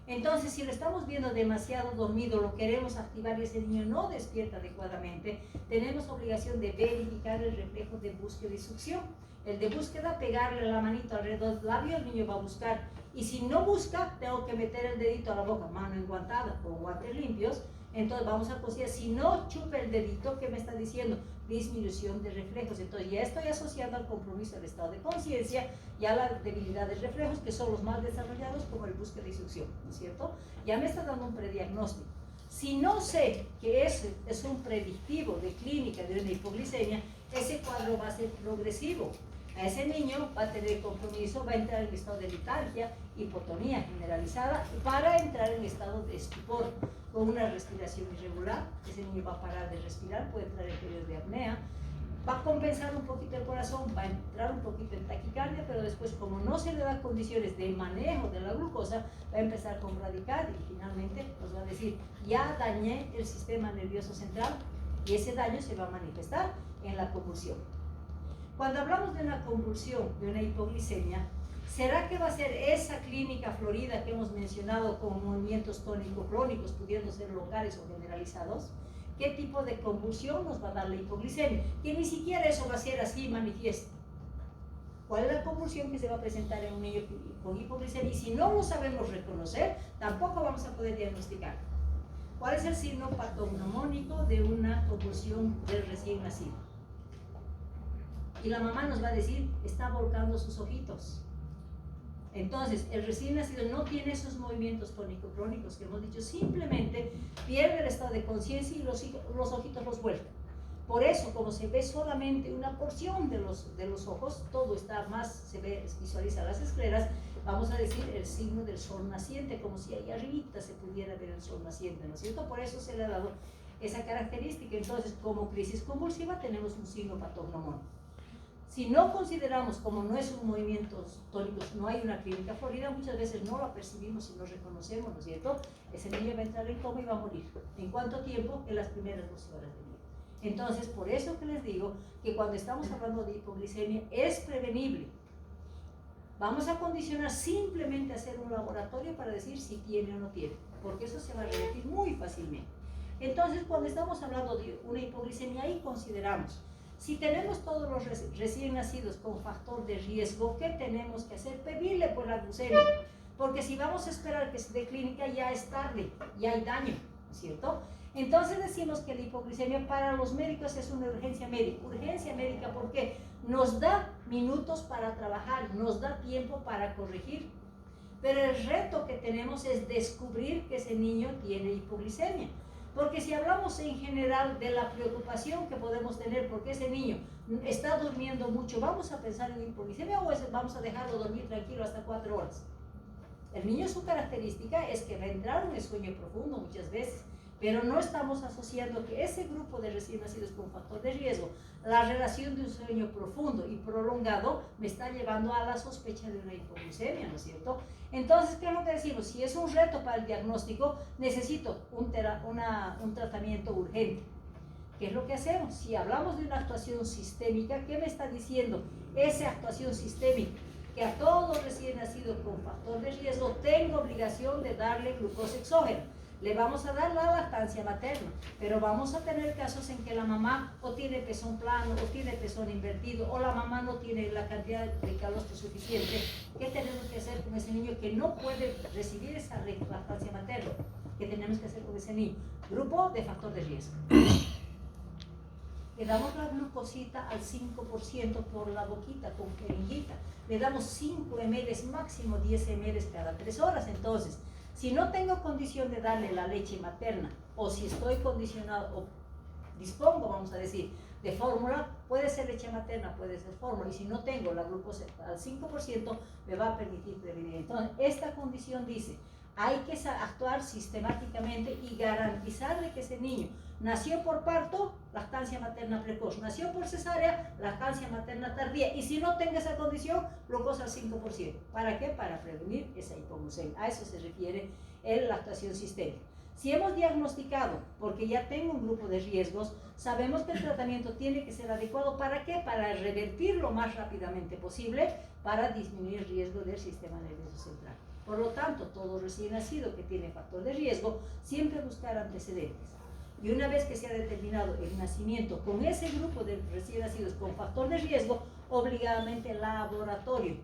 Entonces, si lo estamos viendo demasiado dormido, lo queremos activar y ese niño no despierta adecuadamente, tenemos obligación de verificar el reflejo de búsqueda y succión. El de búsqueda, pegarle la manito alrededor del labio, el niño va a buscar. Y si no busca, tengo que meter el dedito a la boca, mano enguantada, con guantes limpios. Entonces vamos a considerar, si no chupa el dedito, ¿qué me está diciendo? Disminución de reflejos. Entonces ya estoy asociando al compromiso del estado de conciencia y a la debilidad de reflejos, que son los más desarrollados, como el búsqueda y succión, ¿no es cierto? Ya me está dando un prediagnóstico. Si no sé que ese es un predictivo de clínica de una hipoglicemia, ese cuadro va a ser progresivo. A ese niño va a tener compromiso, va a entrar en estado de letargia, hipotonía generalizada, para entrar en estado de estupor, con una respiración irregular. Ese niño va a parar de respirar, puede entrar en periodo de apnea, va a compensar un poquito el corazón, va a entrar un poquito en taquicardia, pero después, como no se le dan condiciones de manejo de la glucosa, va a empezar con bradicardia y finalmente nos va a decir, ya dañé el sistema nervioso central, y ese daño se va a manifestar en la convulsión. Cuando hablamos de una convulsión, de una hipoglicemia, ¿será que va a ser esa clínica florida que hemos mencionado con movimientos tónico-clónicos, pudiendo ser locales o generalizados? ¿Qué tipo de convulsión nos va a dar la hipoglicemia? Que ni siquiera eso va a ser así manifiesto. ¿Cuál es la convulsión que se va a presentar en un niño con hipoglicemia? Y si no lo sabemos reconocer, tampoco vamos a poder diagnosticar. ¿Cuál es el signo patognomónico de una convulsión del recién nacido? Y la mamá nos va a decir, está volcando sus ojitos. Entonces, el recién nacido no tiene esos movimientos tónico-clónicos que hemos dicho, simplemente pierde el estado de conciencia y los ojitos los vuelven. Por eso, como se ve solamente una porción de los ojos, todo está más, se visualiza las escleras, vamos a decir el signo del sol naciente, como si ahí arribita se pudiera ver el sol naciente, ¿no es cierto? Por eso se le ha dado esa característica. Entonces, como crisis convulsiva, tenemos un signo patognomónico. Si no consideramos como no es un movimiento tónico, no hay una clínica florida, muchas veces no lo percibimos y no reconocemos, ¿no es cierto? Ese niño va a entrar en coma y va a morir. ¿En cuánto tiempo? En las primeras 12 horas de vida. Entonces, por eso que les digo que cuando estamos hablando de hipoglicemia es prevenible. Vamos a condicionar simplemente a hacer un laboratorio para decir si tiene o no tiene, porque eso se va a revertir muy fácilmente. Entonces, cuando estamos hablando de una hipoglicemia, ahí consideramos Si tenemos todos los recién nacidos con factor de riesgo, ¿qué tenemos que hacer? Pedirle por la glucemia, porque si vamos a esperar que se dé clínica ya es tarde, ya hay daño, ¿cierto? Entonces decimos que la hipoglucemia para los médicos es una urgencia médica. Urgencia médica porque nos da minutos para trabajar, nos da tiempo para corregir. Pero el reto que tenemos es descubrir que ese niño tiene hipoglucemia. Porque si hablamos en general de la preocupación que podemos tener porque ese niño está durmiendo mucho, ¿vamos a pensar en hipoglucemia o vamos a dejarlo dormir tranquilo hasta 4 horas? El niño, su característica es que va a entrar en el sueño profundo muchas veces, pero no estamos asociando que ese grupo de recién nacidos con factor de riesgo, la relación de un sueño profundo y prolongado me está llevando a la sospecha de una hipoglucemia, ¿no es cierto? Entonces, ¿qué es lo que decimos? Si es un reto para el diagnóstico, necesito un tratamiento urgente. ¿Qué es lo que hacemos? Si hablamos de una actuación sistémica, ¿qué me está diciendo esa actuación sistémica? Que a todo recién nacido con factor de riesgo tengo obligación de darle glucosa exógena. Le vamos a dar la lactancia materna, pero vamos a tener casos en que la mamá o tiene pezón plano o tiene pezón invertido o la mamá no tiene la cantidad de calostro suficiente. ¿Qué tenemos que hacer con ese niño que no puede recibir esa lactancia materna? ¿Qué tenemos que hacer con ese niño? Grupo de factor de riesgo. Le damos la glucosita al 5% por la boquita con jeringuita. Le damos 5 ml, máximo 10 ml cada 3 horas. Entonces, si no tengo condición de darle la leche materna, o si estoy condicionado, o dispongo, vamos a decir, de fórmula, puede ser leche materna, puede ser fórmula, y si no tengo la glucosa al 5%, me va a permitir prevenir. Entonces, esta condición dice, hay que actuar sistemáticamente y garantizarle que ese niño nació por parto, lactancia materna precoz, nació por cesárea, lactancia materna tardía, y si no tengo esa condición, glucosa al 5%. ¿Para qué? Para prevenir esa hipoglucemia. A eso se refiere la actuación sistémica. Si hemos diagnosticado, porque ya tengo un grupo de riesgos, sabemos que el tratamiento tiene que ser adecuado. ¿Para qué? Para revertir lo más rápidamente posible, para disminuir el riesgo del sistema nervioso central. Por lo tanto, todo recién nacido que tiene factor de riesgo, siempre buscar antecedentes. Y una vez que se ha determinado el nacimiento con ese grupo de recién nacidos con factor de riesgo, obligadamente laboratorio,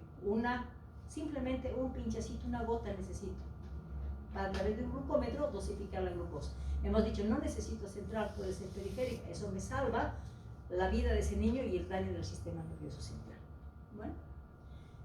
simplemente un pinchacito, una gota necesito. A través de un glucómetro dosificar la glucosa. Hemos dicho, no necesito central, puede ser periférica. Eso me salva la vida de ese niño y el daño del sistema nervioso central. Bueno,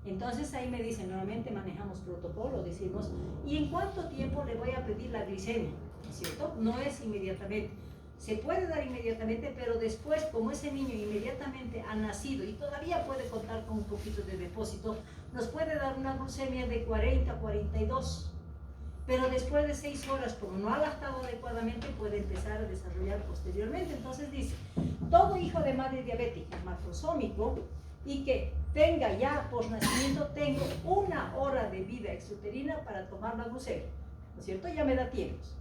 entonces ahí me dicen, nuevamente manejamos protocolo, decimos, ¿y en cuánto tiempo le voy a pedir la glicemia? ¿Cierto? No es inmediatamente. Se puede dar inmediatamente, pero después, como ese niño inmediatamente ha nacido y todavía puede contar con un poquito de depósito, nos puede dar una glucemia de 40 a 42. Pero después de 6 horas, como no ha lactado adecuadamente, puede empezar a desarrollar posteriormente. Entonces dice, todo hijo de madre diabética macrosómico y que tenga ya posnacimiento, tengo 1 hora de vida extrauterina para tomar la glucemia, ¿no es cierto? Ya me da tiempos.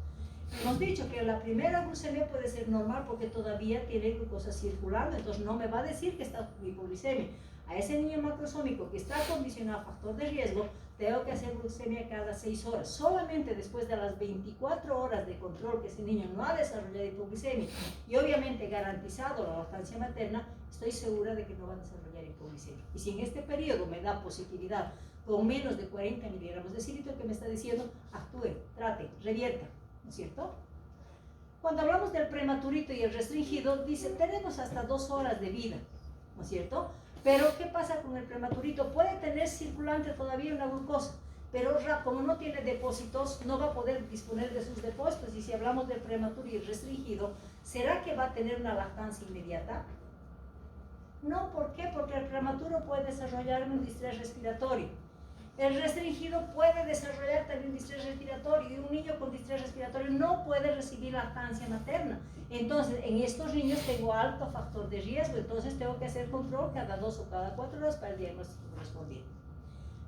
Hemos dicho que la primera glucemia puede ser normal porque todavía tiene glucosa circulando, entonces no me va a decir que está hipoglicemia. A ese niño macrosómico que está condicionado a factor de riesgo, tengo que hacer glucemia cada 6 horas. Solamente después de las 24 horas de control que ese niño no ha desarrollado hipoglicemia y obviamente garantizado la lactancia materna, estoy segura de que no va a desarrollar hipoglicemia. Y si en este periodo me da positividad con menos de 40 miligramos de xilitol, que me está diciendo, actúe, trate, revierta, ¿no es cierto? Cuando hablamos del prematurito y el restringido, dice, tenemos hasta 2 horas de vida, ¿no es cierto? Pero, ¿qué pasa con el prematurito? Puede tener circulante todavía una glucosa, pero como no tiene depósitos, no va a poder disponer de sus depósitos. Y si hablamos del prematuro y el restringido, ¿será que va a tener una lactancia inmediata? No, ¿por qué? Porque el prematuro puede desarrollar un distrés respiratorio. El restringido puede desarrollar también distrés respiratorio y un niño con distrés respiratorio no puede recibir lactancia materna. Entonces, en estos niños tengo alto factor de riesgo, entonces tengo que hacer control cada 2 o cada 4 horas para el diagnóstico correspondiente.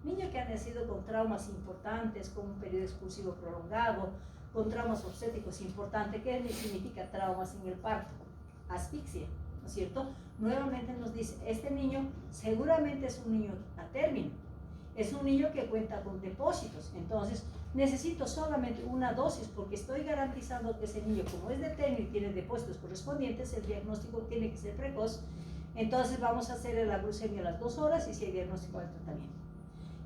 Niño que ha nacido con traumas importantes, con un periodo expulsivo prolongado, con traumas obstétricos importantes. ¿Qué significa traumas en el parto? Asfixia, ¿no es cierto? Nuevamente nos dice, este niño seguramente es un niño a término. Es un niño que cuenta con depósitos, entonces necesito solamente una dosis porque estoy garantizando que ese niño, como es de término y tiene depósitos correspondientes, el diagnóstico tiene que ser precoz. Entonces vamos a hacer la glucemia a las 2 horas y si hay diagnóstico del tratamiento.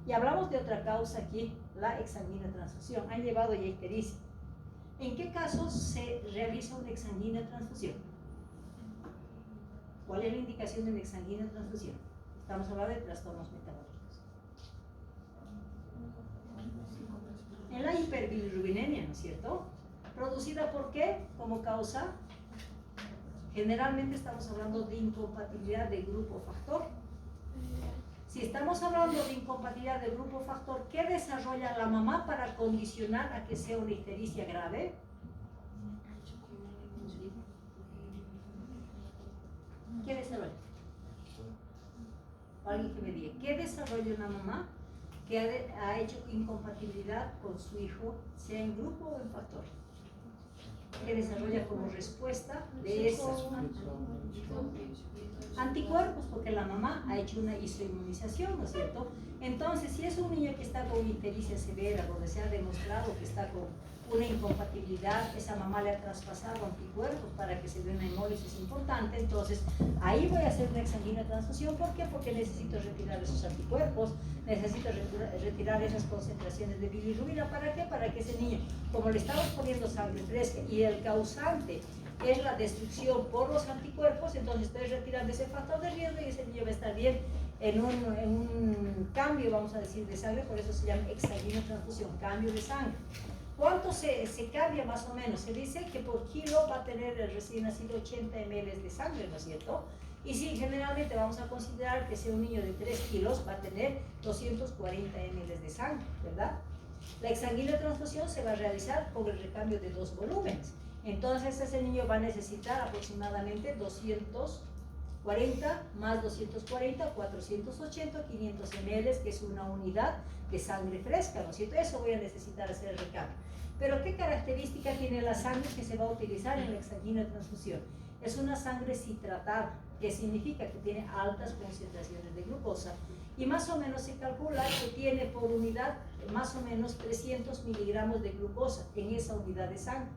Y hablamos de otra causa aquí, la exsanguínea transfusión. Han llevado ya ictericia. ¿En qué casos se realiza una exsanguínea transfusión? ¿Cuál es la indicación de una exsanguínea transfusión? Estamos hablando de trastornos metabólicos. En la hiperbilirrubinemia, ¿no es cierto? ¿Producida por qué? Como causa, generalmente estamos hablando de incompatibilidad de grupo factor. Si estamos hablando de incompatibilidad de grupo factor, ¿qué desarrolla la mamá para condicionar a que sea una ictericia grave? ¿Qué desarrolla? Alguien que me diga, ¿qué desarrolla una mamá que ha hecho incompatibilidad con su hijo, sea en grupo o en factor? ¿Qué desarrolla como respuesta de esas anticuerpos? Porque la mamá ha hecho una isoinmunización, ¿no es cierto? Entonces, si es un niño que está con ictericia severa, donde se ha demostrado que está con una incompatibilidad, esa mamá le ha traspasado anticuerpos para que se dé una hemólisis importante, entonces ahí voy a hacer una exsanguínea transfusión. ¿Por qué? Porque necesito retirar esos anticuerpos, necesito retirar esas concentraciones de bilirrubina. ¿Para qué? Para que ese niño, como le estamos poniendo sangre fresca y el causante es la destrucción por los anticuerpos, entonces estoy retirando ese factor de riesgo y ese niño va a estar bien en un cambio, vamos a decir, de sangre. Por eso se llama exsanguínea transfusión, cambio de sangre. ¿Cuánto se cambia más o menos? Se dice que por kilo va a tener el recién nacido 80 ml de sangre, ¿no es cierto? Y si generalmente vamos a considerar que sea un niño de 3 kilos, va a tener 240 ml de sangre, ¿verdad? La exsanguínea transfusión se va a realizar con el recambio de 2 volúmenes. Entonces ese niño va a necesitar aproximadamente 240 más 240, 480, 500 ml, que es una unidad de sangre fresca, ¿no es cierto? Eso voy a necesitar hacer el recambio. Pero ¿qué característica tiene la sangre que se va a utilizar en la exsanguínea transfusión? Es una sangre citratada, que significa que tiene altas concentraciones de glucosa, y más o menos se calcula que tiene por unidad más o menos 300 miligramos de glucosa en esa unidad de sangre.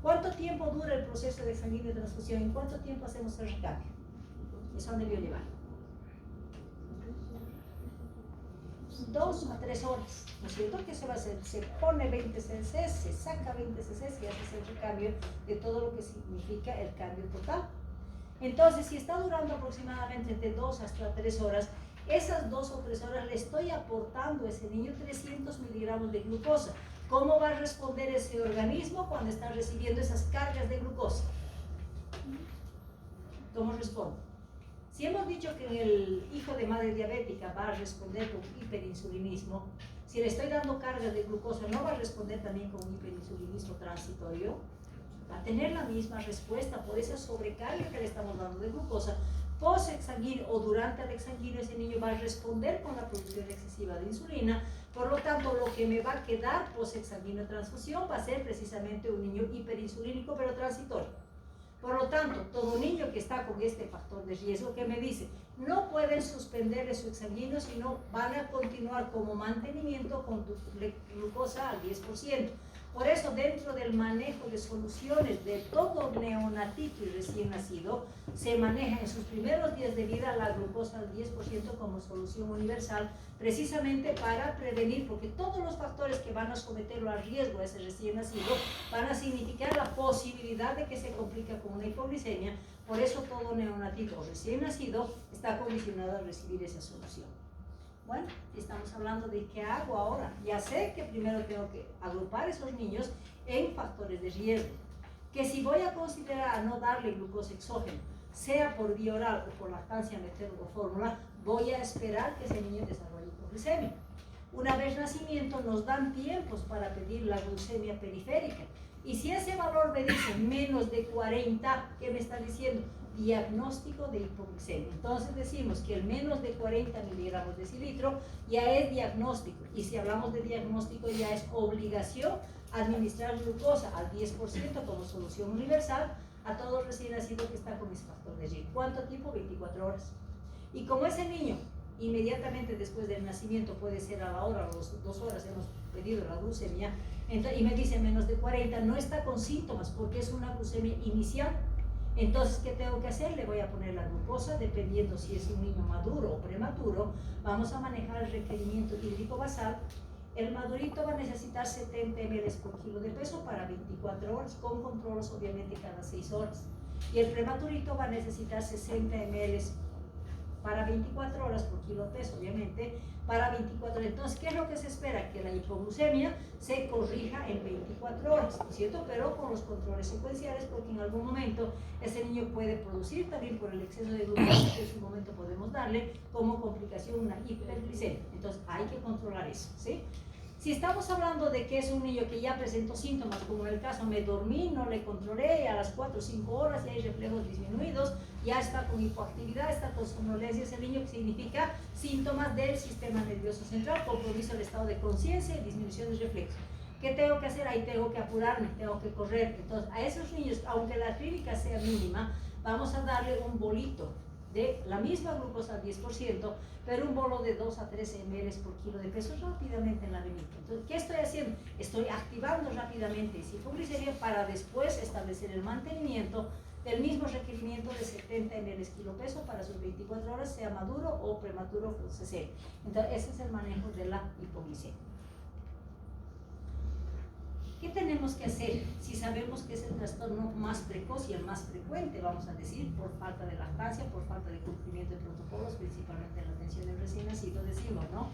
¿Cuánto tiempo dura el proceso de exsanguínea transfusión? ¿En cuánto tiempo hacemos el recambio? ¿Eso dónde debió llevar? 2 a 3 horas, ¿no es cierto? Que se va a hacer, se pone 20 cc, se saca 20 cc y hace el recambio de todo lo que significa el cambio total. Entonces, si está durando aproximadamente de 2 hasta 3 horas, esas 2 o 3 horas le estoy aportando a ese niño 300 miligramos de glucosa. ¿Cómo va a responder ese organismo cuando está recibiendo esas cargas de glucosa? ¿Cómo responde? Si hemos dicho que en el hijo de madre diabética va a responder con hiperinsulinismo, si le estoy dando cargas de glucosa, ¿no va a responder también con un hiperinsulinismo transitorio? Va a tener la misma respuesta por esa sobrecarga que le estamos dando de glucosa. Post-exsanguíneo o durante el exsanguíneo, ese niño va a responder con la producción excesiva de insulina. Por lo tanto, lo que me va a quedar post-exsanguíneo transfusión va a ser precisamente un niño hiperinsulínico, pero transitorio. Por lo tanto, todo niño que está con este factor de riesgo, que me dice, no pueden suspender su exsanguíneo, sino van a continuar como mantenimiento con glucosa al 10%. Por eso, dentro del manejo de soluciones de todo neonatito y recién nacido, se maneja en sus primeros días de vida la glucosa al 10% como solución universal, precisamente para prevenir, porque todos los factores que van a someterlo a riesgo a ese recién nacido van a significar la posibilidad de que se complique con una hipoglicemia. Por eso todo neonatito o recién nacido está condicionado a recibir esa solución. Bueno, estamos hablando de qué hago ahora. Ya sé que primero tengo que agrupar esos niños en factores de riesgo. Que si voy a considerar a no darle glucosa exógena, sea por vía oral o por lactancia materna o fórmula, voy a esperar que ese niño desarrolle hipoglucemia. Una vez nacimiento nos dan tiempos para pedir la glucemia periférica. Y si ese valor me dice menos de 40, ¿qué me está diciendo? Diagnóstico de hipoglucemia. Entonces decimos que el menos de 40 miligramos de decilitro ya es diagnóstico, y si hablamos de diagnóstico ya es obligación administrar glucosa al 10% como solución universal a todo recién nacido que está con ese factor de riesgo. ¿Cuánto tiempo? 24 horas. Y como ese niño inmediatamente después del nacimiento puede ser a la hora o 2 horas hemos pedido la glucemia, y me dice menos de 40, no está con síntomas porque es una glucemia inicial. Entonces, ¿qué tengo que hacer? Le voy a poner la glucosa, dependiendo si es un niño maduro o prematuro. Vamos a manejar el requerimiento hídrico basal. El madurito va a necesitar 70 ml por kilo de peso para 24 horas, con controles obviamente cada 6 horas. Y el prematurito va a necesitar 60 ml para 24 horas por kilo de peso, obviamente, para 24 horas. Entonces, ¿qué es lo que se espera? Que la hipoglucemia se corrija en 24 horas, ¿no es cierto? Pero con los controles secuenciales, porque en algún momento ese niño puede producir también por el exceso de glucosa, que en su momento podemos darle como complicación una hiperglicemia. Entonces, hay que controlar eso, ¿sí? Si estamos hablando de que es un niño que ya presentó síntomas, como en el caso me dormí, no le controlé, a las 4 o 5 horas ya hay reflejos disminuidos, ya está con hipoactividad, está con somnolencia, ese niño que significa síntomas del sistema nervioso central, compromiso del estado de conciencia y disminución de reflejos. ¿Qué tengo que hacer? Ahí tengo que apurarme, tengo que correr. Entonces, a esos niños, aunque la clínica sea mínima, vamos a darle un bolito de la misma glucosa al 10%, pero un bolo de 2 a 3 ml por kilo de peso rápidamente en la venita. Entonces, ¿qué estoy haciendo? Estoy activando rápidamente esa hipoglucemia para después establecer el mantenimiento del mismo requerimiento de 70 ml kilo peso para sus 24 horas, sea maduro o prematuro con CC. Entonces, ese es el manejo de la hipoglucemia. ¿Qué tenemos que hacer si sabemos que es el trastorno más precoz y el más frecuente, vamos a decir, por falta de lactancia, por falta de cumplimiento de protocolos, principalmente en la atención del recién nacido, decimos, ¿no?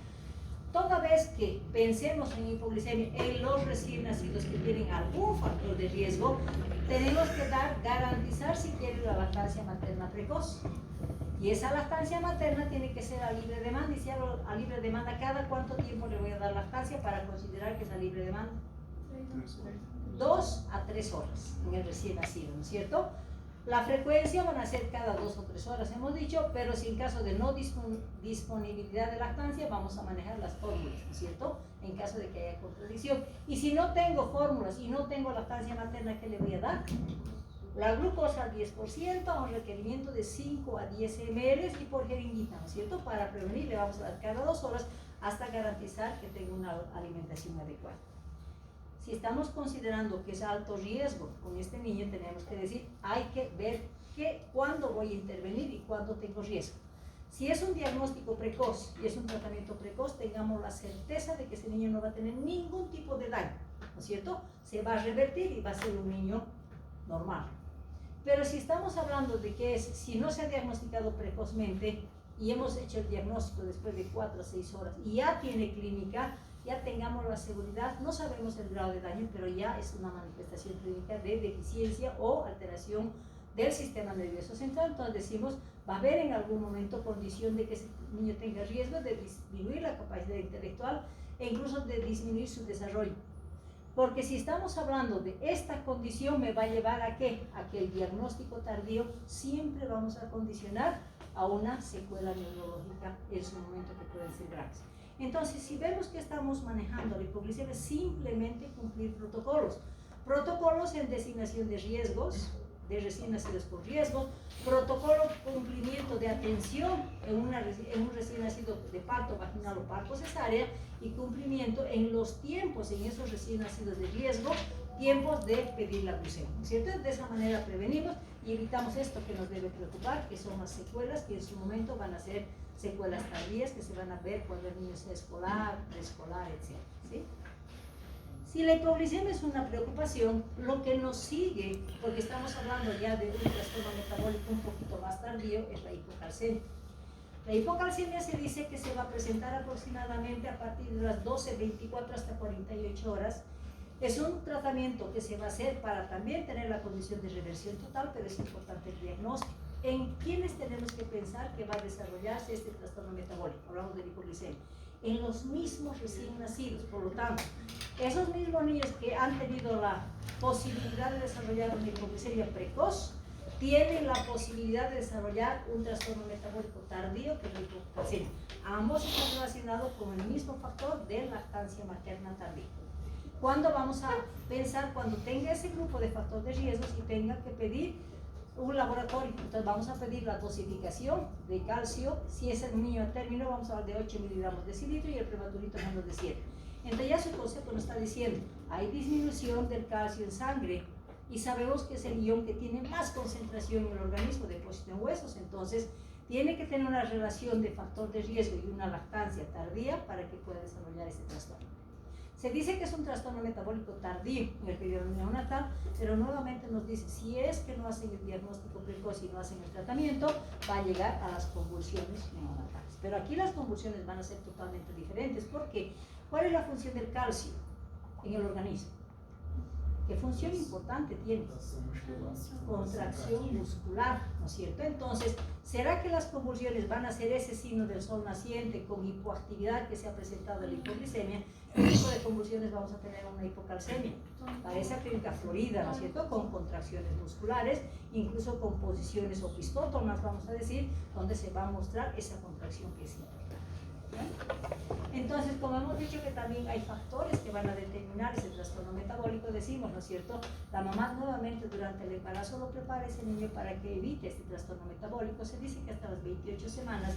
Toda vez que pensemos en hipoglucemia en los recién nacidos que tienen algún factor de riesgo, tenemos que garantizar si quieren la lactancia materna precoz. Y esa lactancia materna tiene que ser a libre demanda, y si hago a libre demanda, ¿cada cuánto tiempo le voy a dar lactancia para considerar que es a libre demanda? 2 a 3 horas en el recién nacido, ¿no es cierto? La frecuencia van a ser cada 2 o 3 horas, hemos dicho, pero si en caso de no disponibilidad de lactancia, vamos a manejar las fórmulas, ¿no es cierto? En caso de que haya contradicción. Y si no tengo fórmulas y no tengo lactancia materna, ¿qué le voy a dar? La glucosa al 10% a un requerimiento de 5 a 10 ml y por jeringuita, ¿no es cierto? Para prevenir, le vamos a dar cada 2 horas hasta garantizar que tenga una alimentación adecuada. Si estamos considerando que es alto riesgo con este niño, tenemos que decir, hay que ver cuándo voy a intervenir y cuándo tengo riesgo. Si es un diagnóstico precoz y es un tratamiento precoz, tengamos la certeza de que ese niño no va a tener ningún tipo de daño, ¿no es cierto? Se va a revertir y va a ser un niño normal. Pero si estamos hablando de que si no se ha diagnosticado precozmente y hemos hecho el diagnóstico después de 4 a 6 horas y ya tiene clínica, ya tengamos la seguridad, no sabemos el grado de daño, pero ya es una manifestación clínica de deficiencia o alteración del sistema nervioso central. Entonces decimos, va a haber en algún momento condición de que ese niño tenga riesgo de disminuir la capacidad intelectual e incluso de disminuir su desarrollo. Porque si estamos hablando de esta condición, me va a llevar a ¿qué? A que el diagnóstico tardío siempre vamos a condicionar a una secuela neurológica en su momento que pueden ser graves. Entonces, si vemos que estamos manejando la hipoglucemia, simplemente cumplir protocolos. Protocolos en designación de riesgos, de recién nacidos con riesgo, protocolo cumplimiento de atención en un recién nacido de parto vaginal o parto cesárea y cumplimiento en los tiempos en esos recién nacidos de riesgo, tiempos de pedir la glucemia, ¿cierto? De esa manera prevenimos y evitamos esto que nos debe preocupar, que son las secuelas que en su momento van a ser secuelas tardías que se van a ver cuando el niño sea escolar, preescolar, etc. ¿Sí? Si la hipoglucemia es una preocupación, lo que nos sigue, porque estamos hablando ya de un trastorno metabólico un poquito más tardío, es la hipocalcemia. La hipocalcemia se dice que se va a presentar aproximadamente a partir de las 12, 24 hasta 48 horas. Es un tratamiento que se va a hacer para también tener la condición de reversión total, pero es importante el diagnóstico. ¿En quiénes tenemos que pensar que va a desarrollarse este trastorno metabólico? Hablamos de hipoglucemia. En los mismos recién nacidos, por lo tanto, esos mismos niños que han tenido la posibilidad de desarrollar una hipoglucemia precoz, tienen la posibilidad de desarrollar un trastorno metabólico tardío que es la hipoglucemia. Ambos están relacionados con el mismo factor de lactancia materna tardía. ¿Cuándo vamos a pensar? Cuando tenga ese grupo de factor de riesgos y tenga que pedir un laboratorio. Entonces vamos a pedir la dosificación de calcio. Si es el niño a término, vamos a hablar de 8 miligramos de decilitro y el prematurito menos de 7. Entonces ya su concepto nos está diciendo, hay disminución del calcio en sangre y sabemos que es el ion que tiene más concentración en el organismo, depósito en huesos, entonces tiene que tener una relación de factor de riesgo y una lactancia tardía para que pueda desarrollar ese trastorno. Se dice que es un trastorno metabólico tardío en el periodo neonatal, pero nuevamente nos dice, si es que no hacen el diagnóstico precoz y no hacen el tratamiento, va a llegar a las convulsiones neonatales. Pero aquí las convulsiones van a ser totalmente diferentes, porque ¿cuál es la función del calcio en el organismo? ¿Qué función importante tiene? Contracción muscular, ¿no es cierto? Entonces, ¿será que las convulsiones van a ser ese signo del sol naciente con hipoactividad que se ha presentado en la hipoglicemia? ¿Qué tipo de convulsiones vamos a tener una hipocalcemia? Para esa clínica florida, ¿no es cierto? Con contracciones musculares, incluso con posiciones opistótonas, vamos a decir, donde se va a mostrar esa contracción que es importante. Entonces, como hemos dicho que también hay factores que van a determinar ese trastorno metabólico, decimos, ¿no es cierto? La mamá nuevamente durante el embarazo lo prepara a ese niño para que evite este trastorno metabólico. Se dice que hasta las 28 semanas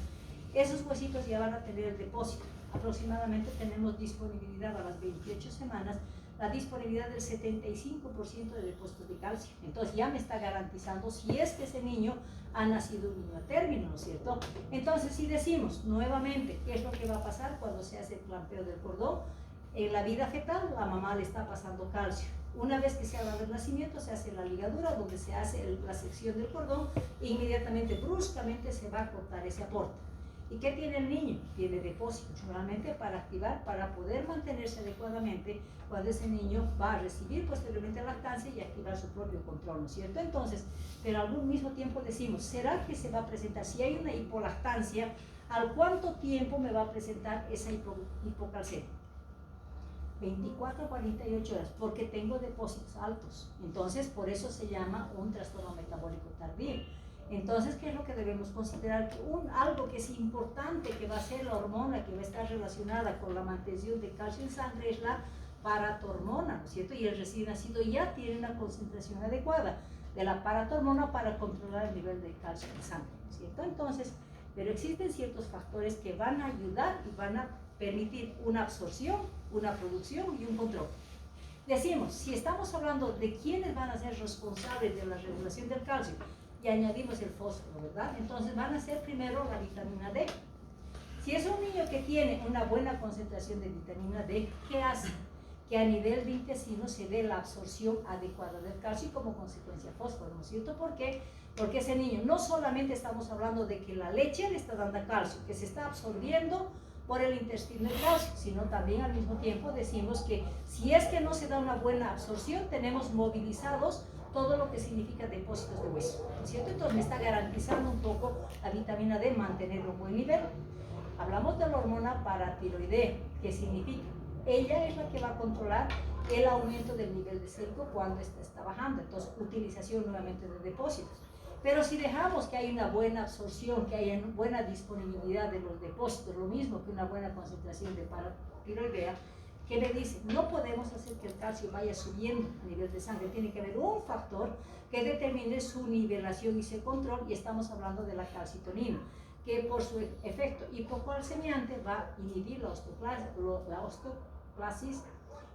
esos huesitos ya van a tener el depósito. Aproximadamente tenemos disponibilidad a las 28 semanas, la disponibilidad del 75% de depósitos de calcio. Entonces ya me está garantizando si es que ese niño ha nacido un niño a término, ¿no es cierto? Entonces, si decimos nuevamente qué es lo que va a pasar cuando se hace el clampeo del cordón, en la vida fetal la mamá le está pasando calcio. Una vez que se ha dado el nacimiento, se hace la ligadura, donde se hace la sección del cordón, e inmediatamente, bruscamente, se va a cortar ese aporte. ¿Y qué tiene el niño? Tiene depósitos, nuevamente para activar, para poder mantenerse adecuadamente cuando ese niño va a recibir posteriormente lactancia y activar su propio control, ¿no es cierto? Entonces, pero al mismo tiempo decimos, ¿será que se va a presentar? Si hay una hipolactancia, ¿al cuánto tiempo me va a presentar esa hipocalcemia? 24 a 48 horas, porque tengo depósitos altos. Entonces, por eso se llama un trastorno metabólico tardío. Entonces, ¿qué es lo que debemos considerar? Algo que es importante, que va a ser la hormona, que va a estar relacionada con la mantención de calcio en sangre, es la paratormona, ¿no es cierto? Y el recién nacido ya tiene una concentración adecuada de la paratormona para controlar el nivel de calcio en sangre, ¿no es cierto? Entonces, pero existen ciertos factores que van a ayudar y van a permitir una absorción, una producción y un control. Decimos, si estamos hablando de quiénes van a ser responsables de la regulación del calcio, y añadimos el fósforo, ¿verdad? Entonces van a ser primero la vitamina D. Si es un niño que tiene una buena concentración de vitamina D, ¿qué hace? Que a nivel de intestino se dé la absorción adecuada del calcio y como consecuencia fósforo, ¿no es cierto? ¿Por qué? Porque ese niño, no solamente estamos hablando de que la leche le está dando calcio, que se está absorbiendo por el intestino el calcio, sino también al mismo tiempo decimos que si es que no se da una buena absorción, tenemos movilizados todo lo que significa depósitos de hueso, ¿no es cierto? Entonces me está garantizando un poco la vitamina D mantener un buen nivel. Hablamos de la hormona paratiroidea, que significa, ella es la que va a controlar el aumento del nivel de sérico cuando está bajando, entonces utilización nuevamente de depósitos. Pero si dejamos que hay una buena absorción, que haya buena disponibilidad de los depósitos, lo mismo que una buena concentración de paratiroidea, que le dice, no podemos hacer que el calcio vaya subiendo a nivel de sangre, tiene que haber un factor que determine su nivelación y su control, y estamos hablando de la calcitonina, que por su efecto hipocalcemiante va a inhibir la osteoclasis,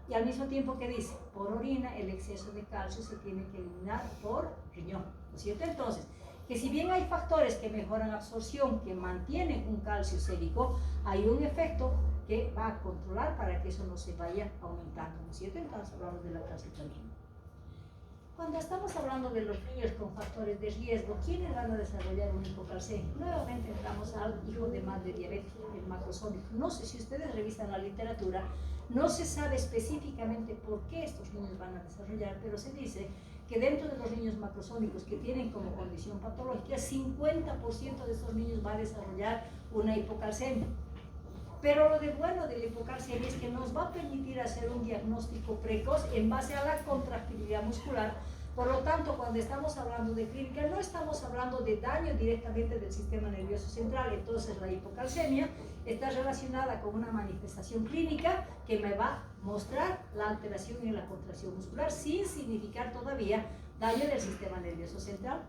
y al mismo tiempo que dice, por orina el exceso de calcio se tiene que eliminar por riñón, ¿no es cierto? Entonces, que si bien hay factores que mejoran absorción, que mantienen un calcio sérico, hay un efecto que va a controlar para que eso no se vaya aumentando, ¿no es cierto? Entonces hablamos de la calcitonina. Cuando estamos hablando de los niños con factores de riesgo, ¿quiénes van a desarrollar un hipocalcemia? Nuevamente entramos al hijo de madre diabética, el macrosómico. No sé si ustedes revisan la literatura, no se sabe específicamente por qué estos niños van a desarrollar, pero se dice que dentro de los niños macrosómicos que tienen como condición patológica, 50% de estos niños va a desarrollar una hipocalcemia. Pero lo de bueno de la hipocalcemia es que nos va a permitir hacer un diagnóstico precoz en base a la contractilidad muscular. Por lo tanto, cuando estamos hablando de clínica, no estamos hablando de daño directamente del sistema nervioso central. Entonces, la hipocalcemia está relacionada con una manifestación clínica que me va a mostrar la alteración en la contracción muscular sin significar todavía daño del sistema nervioso central.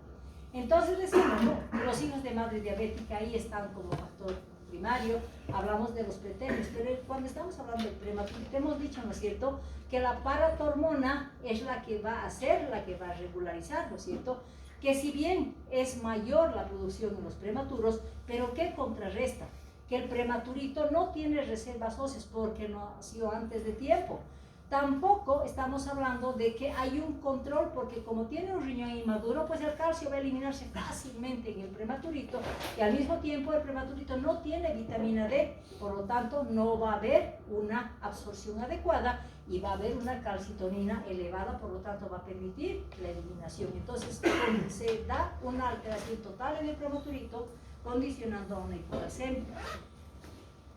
Entonces, decimos, ¿no? Los hijos de madre diabética ahí están como factor primario, hablamos de los preternos, pero cuando estamos hablando del prematuro, hemos dicho, ¿no es cierto?, que la paratormona es la que va a ser, la que va a regularizar, ¿no es cierto?, que si bien es mayor la producción en los prematuros, pero ¿qué contrarresta? Que el prematurito no tiene reservas óseas porque no nació antes de tiempo. Tampoco estamos hablando de que hay un control, porque como tiene un riñón inmaduro, pues el calcio va a eliminarse fácilmente en el prematurito, y al mismo tiempo el prematurito no tiene vitamina D, por lo tanto no va a haber una absorción adecuada y va a haber una calcitonina elevada, por lo tanto va a permitir la eliminación. Entonces se da una alteración total en el prematurito, condicionando a una hipocalcemia.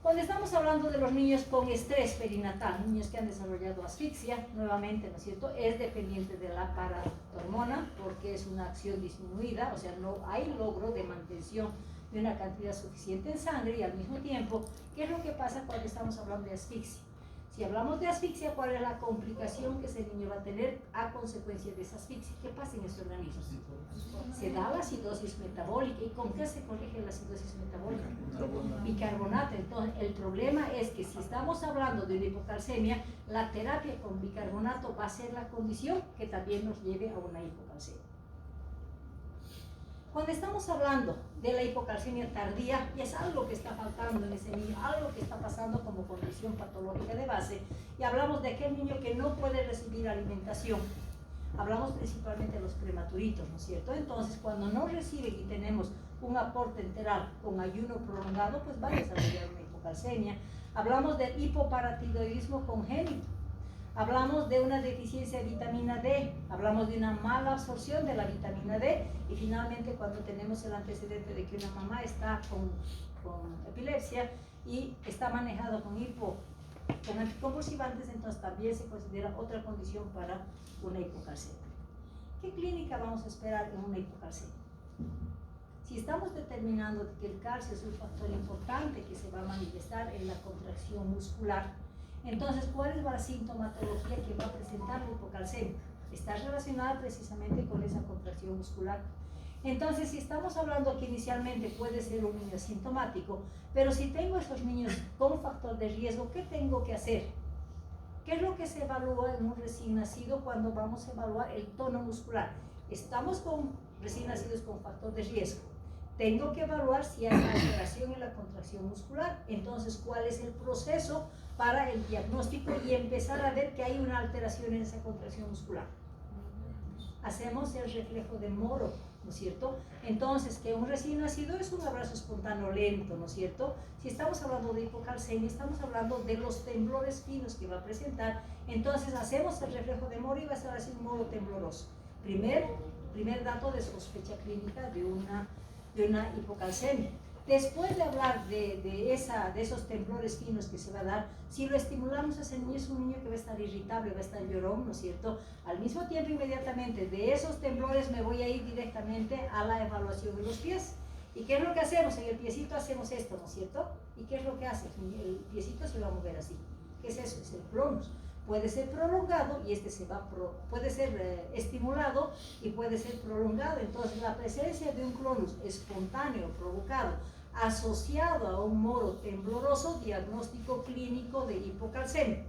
Cuando estamos hablando de los niños con estrés perinatal, niños que han desarrollado asfixia, nuevamente, ¿no es cierto?, es dependiente de la paratormona porque es una acción disminuida, o sea, no hay logro de mantención de una cantidad suficiente en sangre, y al mismo tiempo, ¿qué es lo que pasa cuando estamos hablando de asfixia? Si hablamos de asfixia, ¿cuál es la complicación que ese niño va a tener a consecuencia de esa asfixia? ¿Qué pasa en ese organismo? Se da la acidosis metabólica. ¿Y con qué se corrige la acidosis metabólica? Bicarbonato. Entonces, el problema es que si estamos hablando de una hipocalcemia, la terapia con bicarbonato va a ser la condición que también nos lleve a una hipocalcemia. Cuando estamos hablando de la hipocalcemia tardía, y es algo que está faltando en ese niño, algo que está pasando como condición patológica de base, y hablamos de aquel niño que no puede recibir alimentación, hablamos principalmente de los prematuritos, ¿no es cierto? Entonces, cuando no reciben y tenemos un aporte enteral con ayuno prolongado, pues va a desarrollar una hipocalcemia. Hablamos del hipoparatiroidismo congénito. Hablamos de una deficiencia de vitamina D, hablamos de una mala absorción de la vitamina D, y finalmente cuando tenemos el antecedente de que una mamá está con epilepsia y está manejado con anticonvulsivantes, entonces también se considera otra condición para una hipocalcemia. ¿Qué clínica vamos a esperar en una hipocalcemia? Si estamos determinando que el calcio es un factor importante que se va a manifestar en la contracción muscular, entonces, ¿cuál es la sintomatología que va a presentar la hipocalcemia? Está relacionada precisamente con esa contracción muscular. Entonces, si estamos hablando que inicialmente puede ser un niño asintomático, pero si tengo esos niños con factor de riesgo, ¿qué tengo que hacer? ¿Qué es lo que se evalúa en un recién nacido cuando vamos a evaluar el tono muscular? Estamos con recién nacidos con factor de riesgo. Tengo que evaluar si hay alteración en la contracción muscular. Entonces, ¿cuál es el proceso para el diagnóstico y empezar a ver que hay una alteración en esa contracción muscular? Hacemos el reflejo de Moro, ¿no es cierto? Entonces, que un recién nacido es un abrazo espontáneo lento, ¿no es cierto? Si estamos hablando de hipocalcemia, estamos hablando de los temblores finos que va a presentar. Entonces, hacemos el reflejo de Moro y va a ser así un Moro tembloroso. Primer dato de sospecha clínica de una hipocalcemia. Después de hablar de esos temblores finos que se va a dar, si lo estimulamos a ese niño, es un niño que va a estar irritable, va a estar llorón, ¿no es cierto? Al mismo tiempo, inmediatamente de esos temblores me voy a ir directamente a la evaluación de los pies. ¿Y qué es lo que hacemos? En el piecito hacemos esto, ¿no es cierto? ¿Y qué es lo que hace? El piecito se va a mover así. ¿Qué es eso? Es el clonus. Puede ser prolongado y puede ser estimulado y puede ser prolongado. Entonces, la presencia de un clonus espontáneo, provocado, asociado a un Moro tembloroso, diagnóstico clínico de hipocalcemia.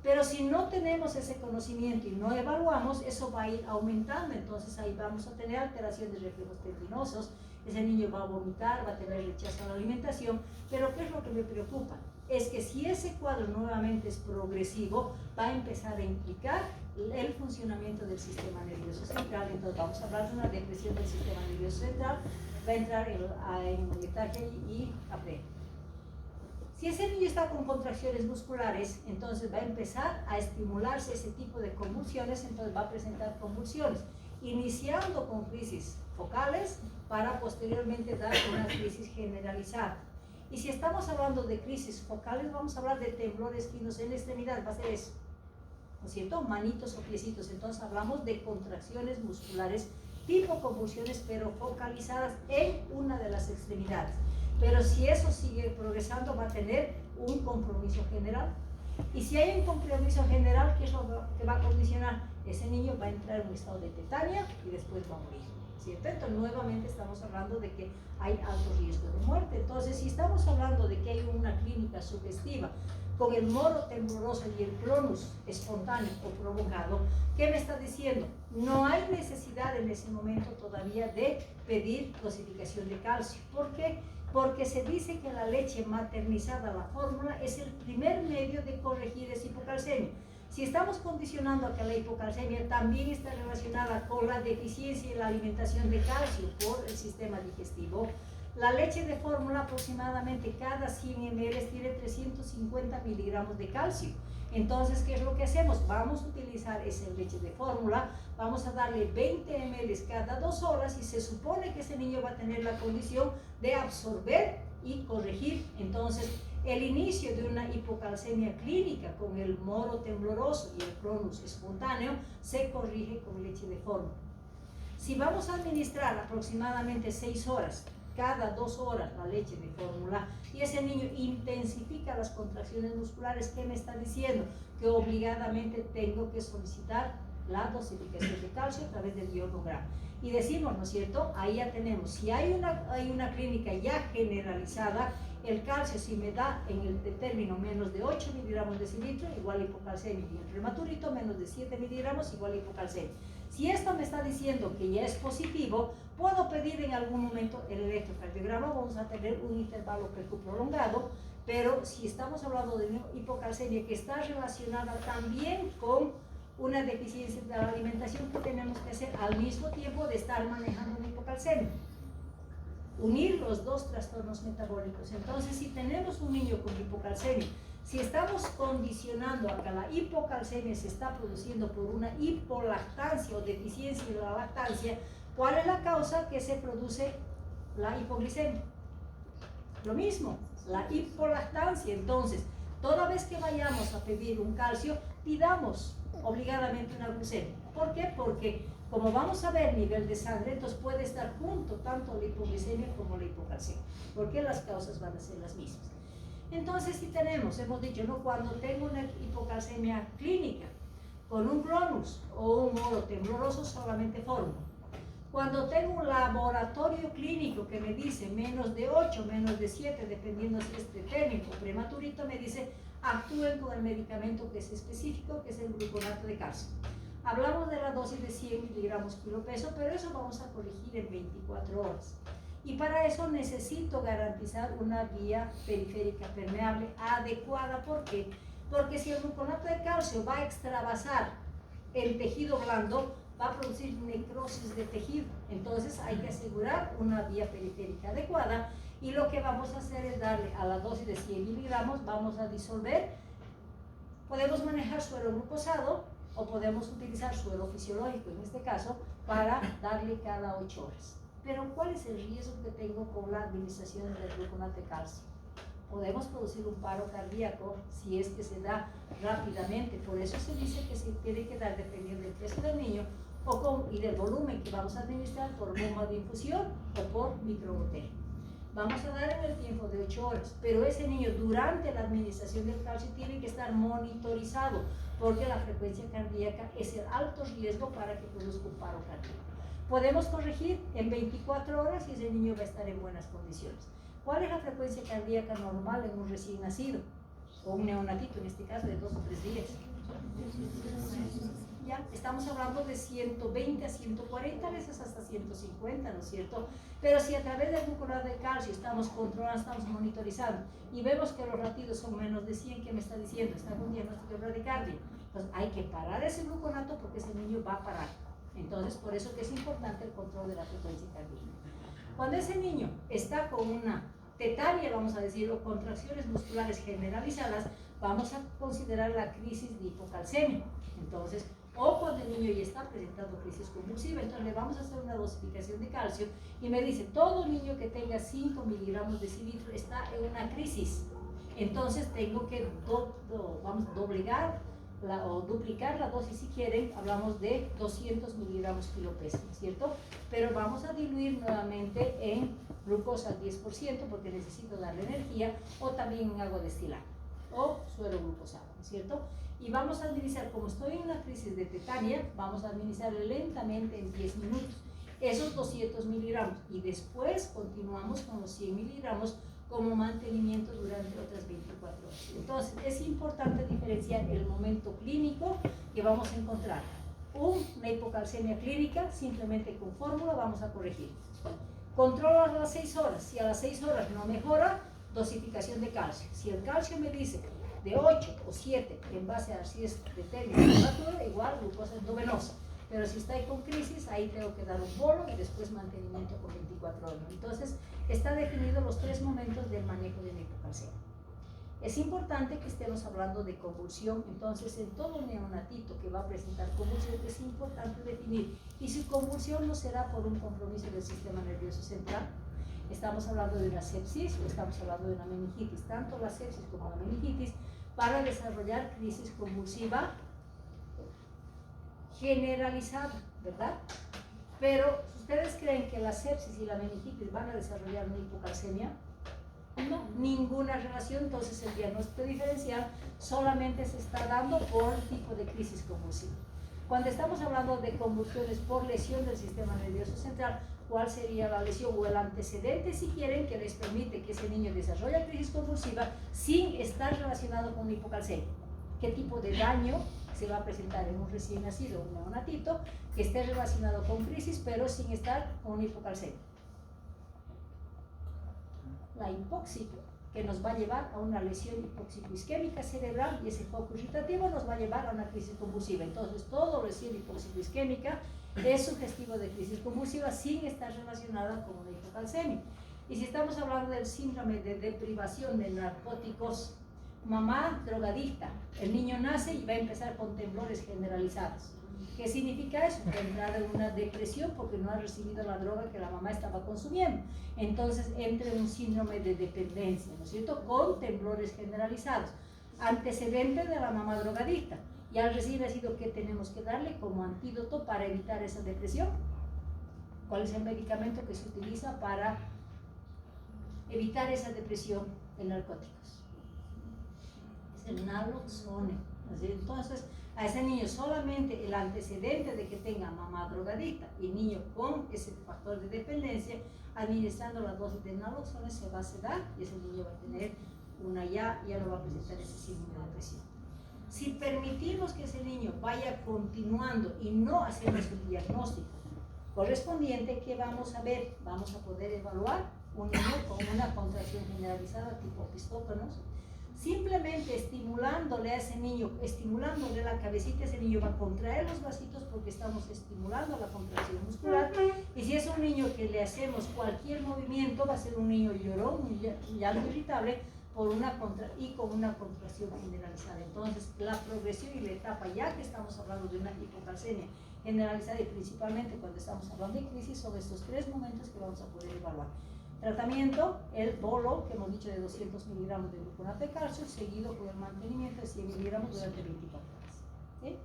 Pero si no tenemos ese conocimiento y no evaluamos, eso va a ir aumentando. Entonces, ahí vamos a tener alteración de reflejos tendinosos. Ese niño va a vomitar, va a tener rechazo a la alimentación. Pero ¿qué es lo que me preocupa? Es que si ese cuadro nuevamente es progresivo, va a empezar a implicar el funcionamiento del sistema nervioso central. Entonces vamos a hablar de una depresión del sistema nervioso central, va a entrar en letargia y apnea. Si ese niño está con contracciones musculares, entonces va a empezar a estimularse ese tipo de convulsiones, entonces va a presentar convulsiones, iniciando con crisis focales para posteriormente dar una crisis generalizada. Y si estamos hablando de crisis focales, vamos a hablar de temblores finos en la extremidad, va a ser eso, ¿no es cierto? Manitos o piecitos. Entonces hablamos de contracciones musculares tipo convulsiones, pero focalizadas en una de las extremidades. Pero si eso sigue progresando, va a tener un compromiso general. Y si hay un compromiso general, ¿qué es lo que va a condicionar? Ese niño va a entrar en un estado de tetania y después va a morir. ¿cierto? Entonces, nuevamente estamos hablando de que hay alto riesgo de muerte. Entonces, si estamos hablando de que hay una clínica sugestiva con el moro tembloroso y el clonus espontáneo o provocado, ¿qué me está diciendo? No hay necesidad en ese momento todavía de pedir dosificación de calcio. ¿Por qué? Porque se dice que la leche maternizada, la fórmula, es el primer medio de corregir esa hipocalcemia. Si estamos condicionando a que la hipocalcemia también está relacionada con la deficiencia en la alimentación de calcio por el sistema digestivo, la leche de fórmula aproximadamente cada 100 ml tiene 350 miligramos de calcio. Entonces, ¿qué es lo que hacemos? Vamos a utilizar esa leche de fórmula, vamos a darle 20 ml cada 2 horas y se supone que ese niño va a tener la condición de absorber y corregir. Entonces, el inicio de una hipocalcemia clínica con el moro tembloroso y el clonus espontáneo se corrige con leche de fórmula. Si vamos a administrar aproximadamente 6 horas, cada 2 horas la leche de fórmula, y ese niño intensifica las contracciones musculares, ¿qué me está diciendo? Que obligadamente tengo que solicitar la dosificación de calcio a través del ionograma. Y decimos, ¿no es cierto? Ahí ya tenemos, si hay una clínica ya generalizada, el calcio si me da en el término menos de 8 miligramos de decilitro, igual hipocalcemia, y el prematurito menos de 7 miligramos, igual hipocalcemia. Si esto me está diciendo que ya es positivo, puedo pedir en algún momento el electrocardiograma, vamos a tener un intervalo prolongado, pero si estamos hablando de una hipocalcemia que está relacionada también con una deficiencia de la alimentación, que tenemos que hacer al mismo tiempo de estar manejando una hipocalcemia. Unir los dos trastornos metabólicos. Entonces, si tenemos un niño con hipocalcemia, si estamos condicionando a que la hipocalcemia se está produciendo por una hipolactancia o deficiencia de la lactancia, ¿cuál es la causa que se produce la hipoglicemia? Lo mismo, la hipolactancia. Entonces, toda vez que vayamos a pedir un calcio, pidamos obligadamente una glucemia. ¿Por qué? Porque como vamos a ver nivel de sangre, entonces puede estar junto tanto la hipoglicemia como la hipocalcemia, porque las causas van a ser las mismas. Entonces, si tenemos, hemos dicho, ¿no? Cuando tengo una hipocalcemia clínica con un clonus o un moro tembloroso, solamente fórmula. Cuando tengo un laboratorio clínico que me dice menos de 8, menos de 7, dependiendo si es tetérmico o prematurito, me dice actúen con el medicamento que es específico, que es el gluconato de calcio. Hablamos de la dosis de 100 miligramos kilo peso, pero eso vamos a corregir en 24 horas. Y para eso necesito garantizar una vía periférica permeable adecuada. ¿Por qué? Porque si el gluconato de calcio va a extravasar el tejido blando, va a producir necrosis de tejido. Entonces hay que asegurar una vía periférica adecuada, y lo que vamos a hacer es darle a la dosis de 100 miligramos, vamos a disolver. Podemos manejar suero glucosado o podemos utilizar suero fisiológico, en este caso, para darle cada 8 horas. Pero ¿cuál es el riesgo que tengo con la administración del gluconato de calcio? Podemos producir un paro cardíaco si es que se da rápidamente. Por eso se dice que se tiene que dar, dependiendo del peso del niño y del volumen que vamos a administrar, por bomba de infusión o por microgoteo. Vamos a dar en el tiempo de 8 horas, pero ese niño durante la administración del calcio tiene que estar monitorizado, porque la frecuencia cardíaca es el alto riesgo para que produzca un paro cardíaco. Podemos corregir en 24 horas y ese niño va a estar en buenas condiciones. ¿Cuál es la frecuencia cardíaca normal en un recién nacido? O un neonatito, en este caso, de 2 o 3 días. Ya, estamos hablando de 120 a 140 veces hasta 150, ¿no es cierto? Pero si a través del gluconato de calcio estamos controlando, estamos monitorizando y vemos que los latidos son menos de 100, ¿qué me está diciendo? Está con diagnóstico de bradicardia. Entonces hay que parar ese gluconato porque ese niño va a parar. Entonces, por eso que es importante el control de la frecuencia cardíaca. Cuando ese niño está con una tetania, vamos a decir, o contracciones musculares generalizadas, vamos a considerar la crisis de hipocalcemia. Entonces, o cuando el niño ya está presentando crisis convulsiva, entonces le vamos a hacer una dosificación de calcio y me dice, todo niño que tenga 5 miligramos de decilitro está en una crisis. Entonces tengo que doblegar o duplicar la dosis si quieren, hablamos de 200 miligramos kilo peso, ¿no es cierto? Pero vamos a diluir nuevamente en glucosa al 10% porque necesito darle energía, o también en agua destilada o suero glucosado, ¿no es cierto? Y vamos a administrar, como estoy en una crisis de tetania, vamos a administrar lentamente en 10 minutos. esos 200 miligramos y después continuamos con los 100 miligramos como mantenimiento durante otras 24 horas. Entonces, es importante diferenciar el momento clínico que vamos a encontrar. Una hipocalcemia clínica, simplemente con fórmula vamos a corregir. Controlo a las 6 horas. Si a las 6 horas no mejora, dosificación de calcio. Si el calcio me dice de 8 o 7, en base a si es de temperatura, igual glucosa endovenosa. Pero si está ahí con crisis, ahí tengo que dar un bolo y después mantenimiento con 24 horas. Entonces, está definido los 3 momentos del manejo de la hipocalcemia. Es importante que estemos hablando de convulsión, entonces en todo neonatito que va a presentar convulsión es importante definir, y si convulsión no será por un compromiso del sistema nervioso central, estamos hablando de una sepsis o estamos hablando de una meningitis, tanto la sepsis como la meningitis, para desarrollar crisis convulsiva generalizada, ¿verdad? Pero, ¿ustedes creen que la sepsis y la meningitis van a desarrollar una hipocalcemia? No, ninguna relación. Entonces el diagnóstico diferencial solamente se está dando por tipo de crisis convulsiva. Cuando estamos hablando de convulsiones por lesión del sistema nervioso central, ¿cuál sería la lesión o el antecedente, si quieren, que les permite que ese niño desarrolle crisis convulsiva sin estar relacionado con una hipocalcemia? ¿Qué tipo de daño se va a presentar en un recién nacido, un neonatito, que esté relacionado con crisis pero sin estar con una hipocalcemia? La hipoxia, que nos va a llevar a una lesión hipóxico-isquémica cerebral, y ese foco irritativo nos va a llevar a una crisis convulsiva. Entonces, todo lesión hipóxico-isquémica es sugestivo de crisis convulsiva sin estar relacionada con una hipocalcemia. Y si estamos hablando del síndrome de deprivación de narcóticos, mamá drogadicta, el niño nace y va a empezar con temblores generalizados. ¿Qué significa eso? Entrar en una depresión porque no ha recibido la droga que la mamá estaba consumiendo. Entonces entra en un síndrome de dependencia, ¿no es cierto? Con temblores generalizados. Antecedente de la mamá drogadicta. Y al recién nacido, ¿qué tenemos que darle como antídoto para evitar esa depresión? ¿Cuál es el medicamento que se utiliza para evitar esa depresión en narcóticos? Es el naloxone. Entonces, a ese niño solamente el antecedente de que tenga mamá drogadicta y niño con ese factor de dependencia, administrando la dosis de naloxone se va a sedar y ese niño va a tener ya no va a presentar ese síndrome de depresión. Si permitimos que ese niño vaya continuando y no hacemos el diagnóstico correspondiente, ¿qué vamos a ver? Vamos a poder evaluar un niño con una contracción generalizada tipo pistótonos. Simplemente estimulándole a ese niño, estimulándole la cabecita, ese niño va a contraer los vasitos porque estamos estimulando la contracción muscular. Y si es un niño que le hacemos cualquier movimiento, va a ser un niño llorón, llanto irritable, con una contracción generalizada. Entonces, la progresión y la etapa, ya que estamos hablando de una hipocalcemia generalizada y principalmente cuando estamos hablando de crisis, son estos 3 momentos que vamos a poder evaluar. Tratamiento, el bolo, que hemos dicho de 200 miligramos de gluconato de calcio, seguido con el mantenimiento de 100 miligramos durante 24 horas. ¿Sí?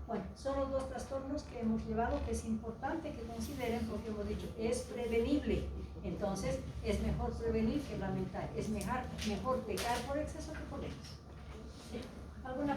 Bueno, son los 2 trastornos que hemos llevado, que es importante que consideren, porque hemos dicho, es prevenible. Entonces, es mejor prevenir que lamentar. Es mejor pecar por exceso que por menos. ¿Sí? ¿Alguna